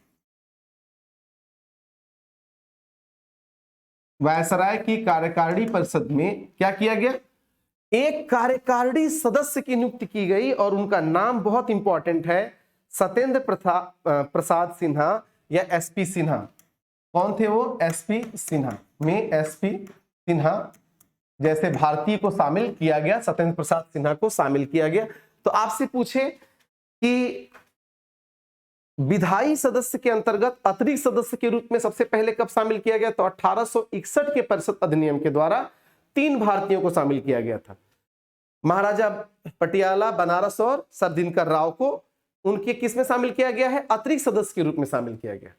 वायसराय की कार्यकारिणी परिषद में क्या किया गया, एक कार्यकारिणी सदस्य की नियुक्ति की गई और उनका नाम बहुत इंपॉर्टेंट है, सत्येंद्र प्रसाद सिन्हा या एसपी सिन्हा। कौन थे वो? एसपी सिन्हा। में एसपी सिन्हा जैसे भारतीय को शामिल किया गया, सत्येंद्र प्रसाद सिन्हा को शामिल किया गया। तो आपसे पूछे कि विधायी सदस्य के अंतर्गत अतिरिक्त सदस्य के रूप में सबसे पहले कब शामिल किया गया, तो 1861 के परिषद अधिनियम के द्वारा 3 भारतीयों को शामिल किया गया था, महाराजा पटियाला, बनारस और सर दिनकर राव को उनके किस में शामिल किया गया है, अतिरिक्त सदस्य के रूप में शामिल किया गया।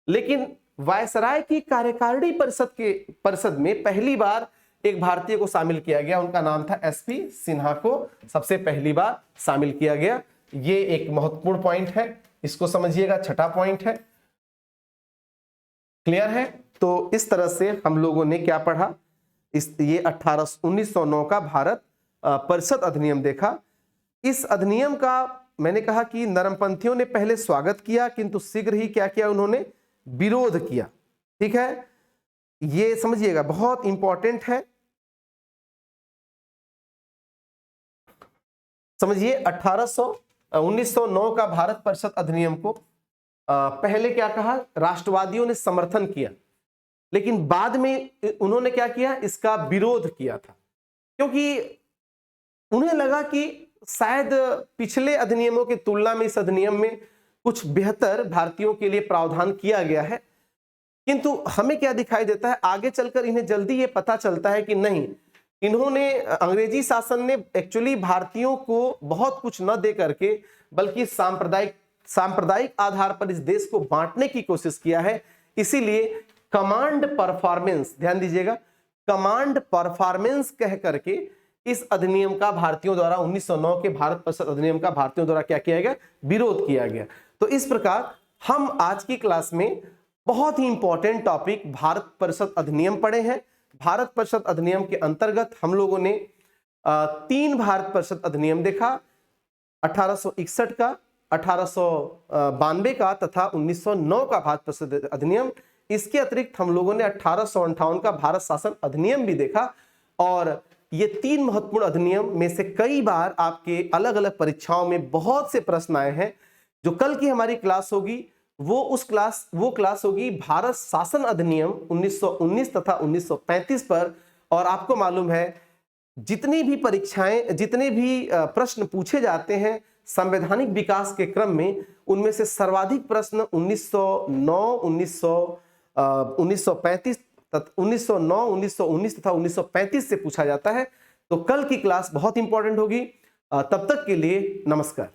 लेकिन वायसराय की कार्यकारिणी परिषद में पहली बार एक भारतीय को शामिल किया गया, उनका नाम था एसपी सिन्हा को सबसे पहली बार शामिल किया गया। ये एक महत्वपूर्ण पॉइंट है, इसको समझिएगा, छठा पॉइंट है। क्लियर है? तो इस तरह से हम लोगों ने क्या पढ़ा, ये 1909 का भारत परिषद अधिनियम देखा। इस अधिनियम का मैंने कहा कि नरमपंथियों ने पहले स्वागत किया, किंतु शीघ्र ही क्या किया, उन्होंने विरोध किया। ठीक है, ये समझिएगा, बहुत इंपॉर्टेंट है। समझिए 1909 का भारत परिषद अधिनियम को पहले क्या कहा, राष्ट्रवादियों ने समर्थन किया, लेकिन बाद में उन्होंने क्या किया, इसका विरोध किया था, क्योंकि उन्हें लगा कि शायद पिछले अधिनियमों की तुलना में इस अधिनियम में कुछ बेहतर भारतीयों के लिए प्रावधान किया गया है। किंतु हमें क्या दिखाई देता है, आगे चलकर इन्हें जल्दी ये पता चलता है कि नहीं, इन्होंने, अंग्रेजी शासन ने एक्चुअली भारतीयों को बहुत कुछ न दे करके बल्कि सांप्रदायिक आधार पर इस देश को बांटने की कोशिश किया है। इसीलिए कमांड परफॉर्मेंस, ध्यान दीजिएगा, कमांड परफॉर्मेंस कह करके इस अधिनियम का भारतीयों द्वारा, 1909 के भारत परिषद अधिनियम का भारतीयों द्वारा क्या किया गया, विरोध किया गया। तो इस प्रकार हम आज की क्लास में बहुत ही इंपॉर्टेंट टॉपिक भारत परिषद अधिनियम पढ़े हैं। भारत परिषद अधिनियम के अंतर्गत हम लोगों ने 3 भारत परिषद अधिनियम देखा, 1861 का, 1892 का तथा 1909 का भारत परिषद अधिनियम। इसके अतिरिक्त हम लोगों ने 1858 का भारत शासन अधिनियम भी देखा। और ये 3 महत्वपूर्ण अधिनियम में से कई बार आपके अलग अलग परीक्षाओं में बहुत से प्रश्न आए हैं। जो कल की हमारी क्लास होगी वो क्लास होगी भारत शासन अधिनियम 1919 तथा 1935 पर। और आपको मालूम है जितनी भी परीक्षाएं, जितने भी प्रश्न पूछे जाते हैं संवैधानिक विकास के क्रम में, उनमें से सर्वाधिक प्रश्न 1909, 1935, 1909, 1919 तथा 1935 से पूछा जाता है। तो कल की क्लास बहुत इंपॉर्टेंट होगी। तब तक के लिए नमस्कार।